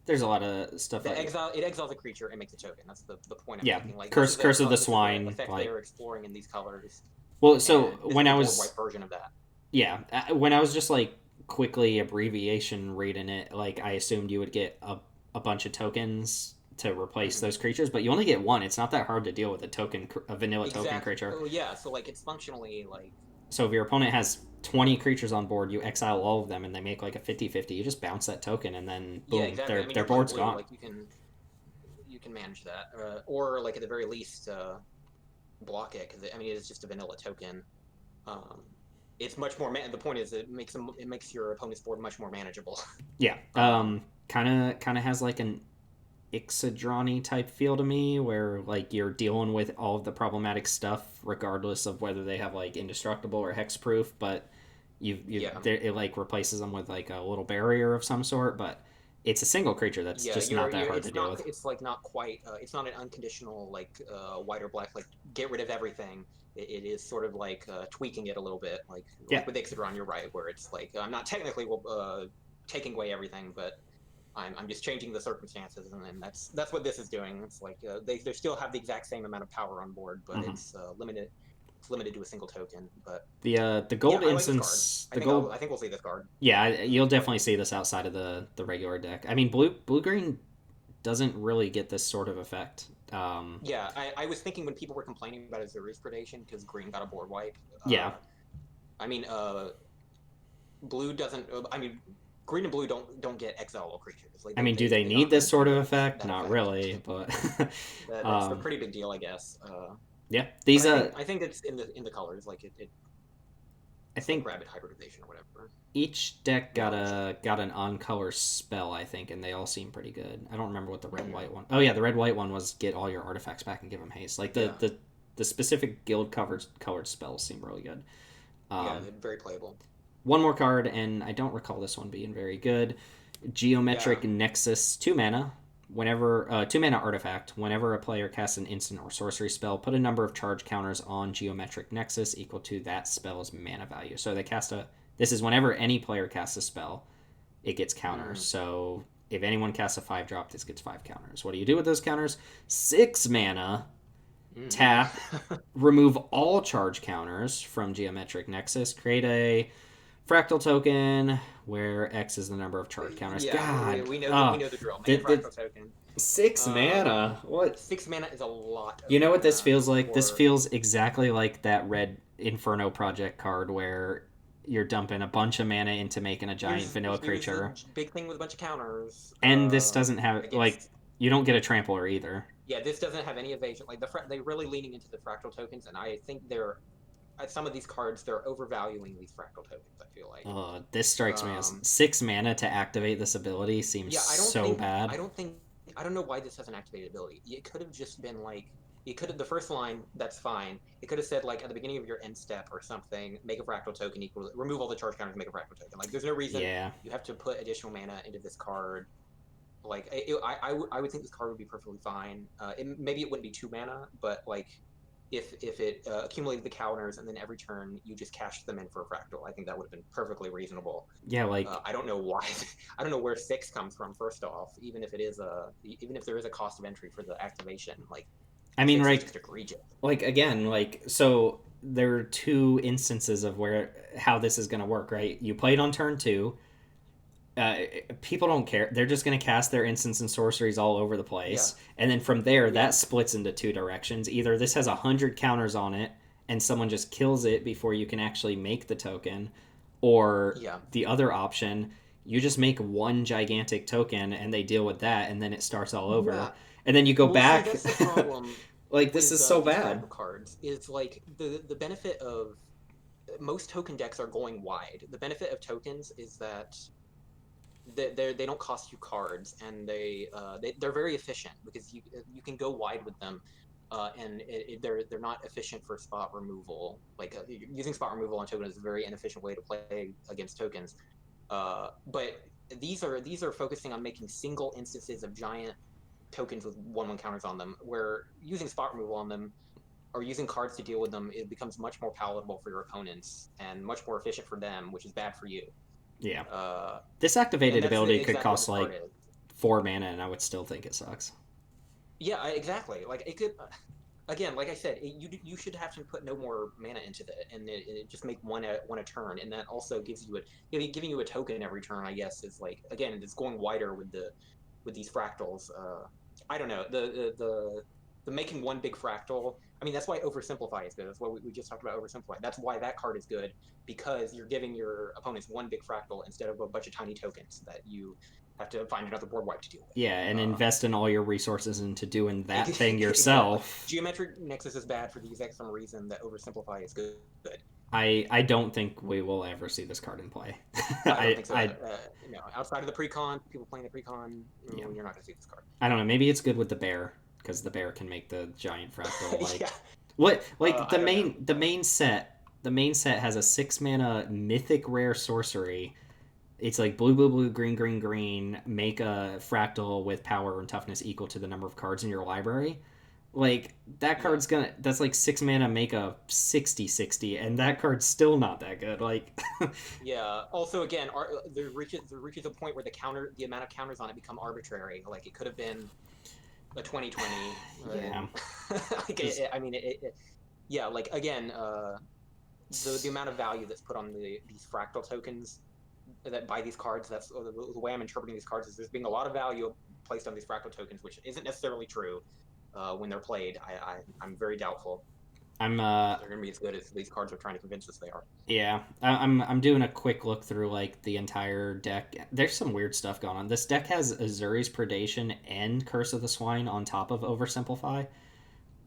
there's a lot of stuff The like exile it exiles a creature and makes a token. That's the point I'm yeah, making. Like curse of the this is the swine. effect they Like are exploring in these colors, well, so and this when is a I board white was version of that. yeah, when I was just like quickly abbreviation reading it, like I assumed you would get a bunch of tokens to replace Mm-hmm. those creatures, but you only get one. It's not that hard to deal with a vanilla token Exactly. creature. Oh yeah. So like it's functionally like So if your opponent has 20 creatures on board, you exile all of them and they make like a 50-50. You just bounce that token and then yeah, boom, exactly. I mean, their you're playing board's blue, gone. like you can manage that, or like at the very least block it because I mean it's just a vanilla token. Um, it's much more. The point is it makes your opponent's board much more manageable. Yeah. um, Kind of has like an Ixadrani type feel to me, where like you're dealing with all of the problematic stuff, regardless of whether they have like indestructible or hexproof. But yeah, it like replaces them with like a little barrier of some sort. But it's a single creature that's yeah. just not that You're. hard to It's deal not. with. It's like not quite. It's not an unconditional like white or black. Like get rid of everything. It is sort of like tweaking it a little bit. Yeah. Like with Ixodron, you're right, where it's like I'm not technically taking away everything, but I'm just changing the circumstances, and then that's what this is doing. It's like they still have the exact same amount of power on board, but Mm-hmm. it's limited. It's limited to a single token. But The yeah, gold I like this card. instance the gold I think we'll see this card yeah, you'll quite a definitely bit. see this outside of the regular deck. I mean, blue green doesn't really get this sort of effect. Yeah, I was thinking when people were complaining about Azuri's predation because green got a board wipe. Yeah, I mean, blue doesn't. I mean, green and blue don't get exile creatures. Like I mean, do they they don't need have this sort of effect? that Not effect. really, but That's a pretty big deal, I guess. yeah, But these I think it's in the colors. Like I it's like think rabbit hybridization or whatever. each deck Knowledge. got an on color spell, I think, and they all seem pretty good. I don't remember what the red Mm-hmm. white one. Oh yeah, the red white one was get all your artifacts back and give them haste. Like Yeah, the specific guild covered colored spells seem really good. yeah, Um, they're very playable. one more card, and I don't recall this one being very good. Yeah. Geometric Nexus, 2 mana. Whenever 2 mana artifact, whenever a player casts an instant or sorcery spell, put a number of charge counters on Geometric Nexus equal to that spell's mana value. So they cast a. This is whenever any player casts a spell, it gets counters. Mm. So if anyone casts a 5 drop, this gets 5 counters. What do you do with those counters? 6 mana, tap, Mm-hmm. remove all charge counters from Geometric Nexus, create a fractal token where X is the number of charge counters. Yeah, God, we know the drill. Make a fractal token. six Um, mana. What? 6 mana is a lot You of know what this mana feels like? This for. feels exactly like that red Inferno Project card where you're dumping a bunch of mana into making a giant vanilla Here's the creature, big thing with a bunch of counters. and this doesn't have like Against you don't get a trampler either. yeah, this doesn't have any evasion. Like they're really leaning into the fractal tokens, and I think they're some of these cards they're overvaluing these fractal tokens. I feel like. This strikes me as Um, 6 mana to activate this ability seems yeah, so bad. I don't know why this has an activated ability. It could have just been like it could have the first line. That's fine. It could have said like at the beginning of your end step or something, make a fractal token equal remove all the charge counters, make a fractal token. Like there's no reason Yeah, you have to put additional mana into this card. Like I would think this card would be perfectly fine. Maybe it wouldn't be 2 mana, but like if it accumulated the counters and then every turn you just cashed them in for a fractal, I think that would have been perfectly reasonable. yeah, like I don't know why. I don't know where 6 comes from. First off, even if there is a cost of entry for the activation, like I mean, 6 is right, just egregious. like again, like so there are two instances of where how this is going to work, right? You played on turn 2. uh, People don't care. They're just going to cast their instants and sorceries all over the Yeah, place, and then from there, yeah, that splits into two directions. Either this has 100 counters on it, and someone just kills it before you can actually make the token, or yeah. the other option, you just make one gigantic token and they deal with that, and then it starts all over, Yeah. and then you go Well, see, back. that's the problem Like this with is so these bad. fractal cards. Is like the benefit of most token decks are going wide. The benefit of tokens is that they don't cost you cards, and they're very efficient because you can go wide with them, and they're not efficient for spot removal. Like using spot removal on tokens is a very inefficient way to play against tokens. But these are focusing on making single instances of giant tokens with 1/1 counters on them, where using spot removal on them or using cards to deal with them, it becomes much more palatable for your opponents and much more efficient for them, which is bad for you. Yeah. Uh, This and activated that's ability could exactly what cost this card like is. 4 mana, and I would still think it sucks. Yeah, exactly. Like it could. Again, like I said, you should have to put no more mana into that, and it just make one a turn, and that also gives you giving you a token every turn. I guess is like again, it's going wider with these fractals. I don't know the making one big fractal. I mean, that's why oversimplify is good. That's why we just talked about oversimplify. That's why that card is good because you're giving your opponents one big fractal instead of a bunch of tiny tokens that you have to find another board wipe to deal with. Yeah, and invest in all your resources into doing that thing Exactly. yourself. Geometric Nexus is bad for the exact same reason that Oversimplify is good. I don't think we will ever see this card in play. I don't think so. I Outside of the precon, people playing the precon, yeah. you're not going to see this card. I don't know. Maybe it's good with the bear because the bear can make the giant fractal. Like Yeah. what? Like I don't know. the main set. The main set has a 6 mana mythic rare sorcery. It's like blue, blue, blue, green, green, green. Make a fractal with power and toughness equal to the number of cards in your library. Like that Yeah. card's gonna. That's like 6 mana. Make a 60/60, and that card's still not that good. Like Yeah. Also, again, there reaches a point where the amount of counters on it become arbitrary. Like it could have been a 2020. yeah. Like I mean, yeah. Like again, the amount of value that's put on these fractal tokens that buy these cards. That's the way I'm interpreting these cards. Is there's being a lot of value placed on these fractal tokens, which isn't necessarily true when they're played. I'm very doubtful I'm they're going to be as good as these cards are trying to convince us they are. Yeah, I'm doing a quick look through like the entire deck. There's some weird stuff going on. This deck has Azuri's Predation and Curse of the Swine on top of Oversimplify.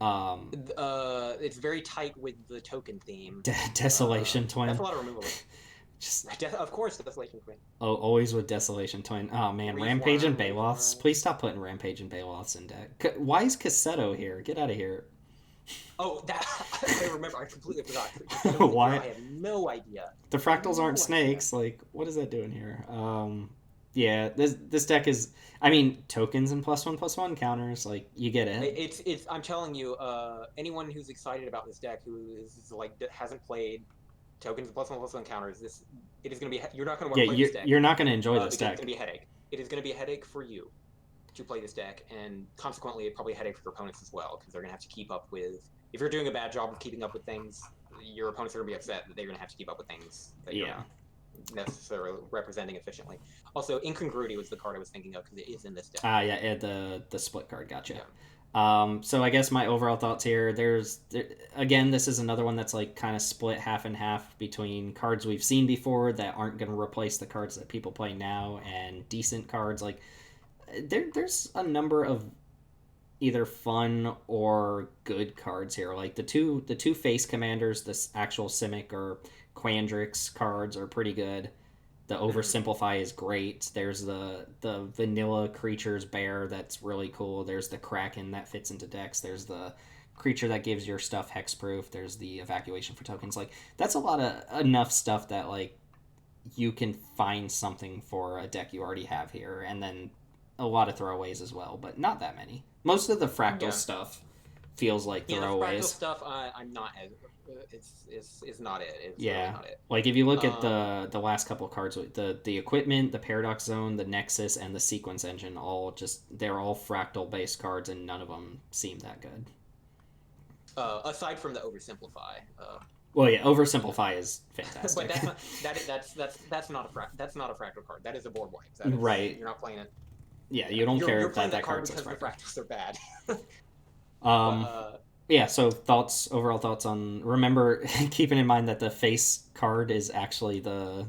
Um, It's very tight with the token theme. Desolation That's Twin. a lot of removal. Just Of course, Desolation Queen. always with Desolation Twin. Oh man, Rampage and Baloths. Please stop putting Rampage and Baloths in deck. Why is Cassetto here? Get out of here. Oh, that I remember. I completely forgot. Why? I have no idea. The fractals aren't snakes. Like, what is that doing here? Yeah, this deck is. I mean, tokens and +1/+1 counters. Like, you get it. It's. I'm telling you, anyone who's excited about this deck, who is like hasn't played tokens and +1/+1 counters, it is going to be. You're not going to want to play this deck. You're not going to enjoy this deck. It's going to be a headache. It is going to be a headache for you to play this deck, and consequently, it's probably a headache for your opponents as well, because they're going to have to keep up with. If you're doing a bad job of keeping up with things, your opponents are going to be upset that they're going to have to keep up with things that you're not necessarily representing efficiently. Also, Incongruity was the card I was thinking of because it is in this deck. Yeah, the split card. Gotcha. Yeah. So I guess my overall thoughts here. Again, this is another one that's like kind of split half and half between cards we've seen before that aren't going to replace the cards that people play now, and decent cards. Like there's a number of either fun or good cards here. Like the two face commanders, this actual Simic or Quandrix cards are pretty good. The Oversimplify is great. There's the vanilla creatures bear that's really cool. There's the Kraken that fits into decks. There's the creature that gives your stuff hexproof. There's the evacuation for tokens. Like that's a lot of enough stuff that like you can find something for a deck you already have here, and then a lot of throwaways as well, but not that many. Most of the fractal stuff feels like throwaways. The fractal stuff, I'm not as is not it. It's yeah, really not it. like if you look at the last couple of cards, the equipment, the paradox zone, the nexus, and the sequence engine, they're all fractal based cards, and none of them seem that good. Aside from the Oversimplify. Well, yeah, Oversimplify is fantastic. But that's not a fractal card. That is a board wipe. Right. You're not playing it. Yeah, you don't care if that card because the fractals are bad. Yeah, so overall thoughts on. Remember, keeping in mind that the face card is actually the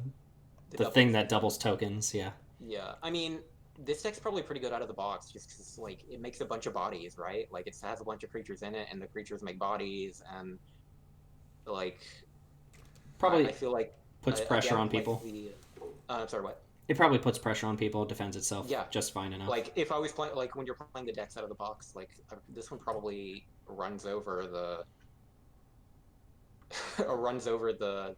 thing that doubles tokens. Yeah. Yeah, I mean, this deck's probably pretty good out of the box, just because like it makes a bunch of bodies, right? Like it has a bunch of creatures in it, and the creatures make bodies, and like Probably I feel like puts pressure again on like people. the sorry what It probably puts pressure on people. It defends itself yeah just fine enough. like if I was playing like when you're playing the decks out of the box like this one probably runs over the runs over the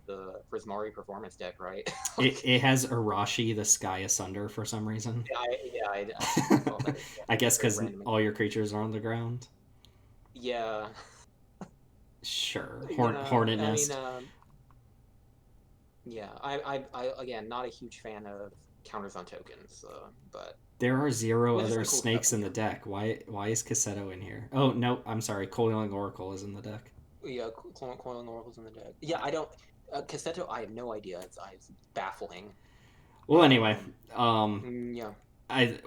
Prismari performance deck, right? Like, It has Arashi, the Sky Asunder, for some reason. I saw that. Yeah, I guess very because random. all your creatures are on the ground. Yeah, Sure. yeah. Hornet I mean, Nest. yeah. I again, not a huge fan of counters on tokens, but There are zero there's other some cool stuff snakes in in the here. deck. Why is Cassetto in here? Oh no, I'm sorry. Coiling Oracle is in the deck. Yeah, Coiling Oracles in the deck. Yeah, I don't. Cassetto, I have no idea. It's baffling. Well, anyway, Um, um, yeah.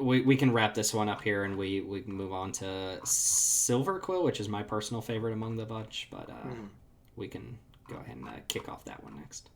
we can wrap this one up here, and we can move on to Silver Quill, which is my personal favorite among the bunch. But Mhm. we can go ahead and kick off that one next.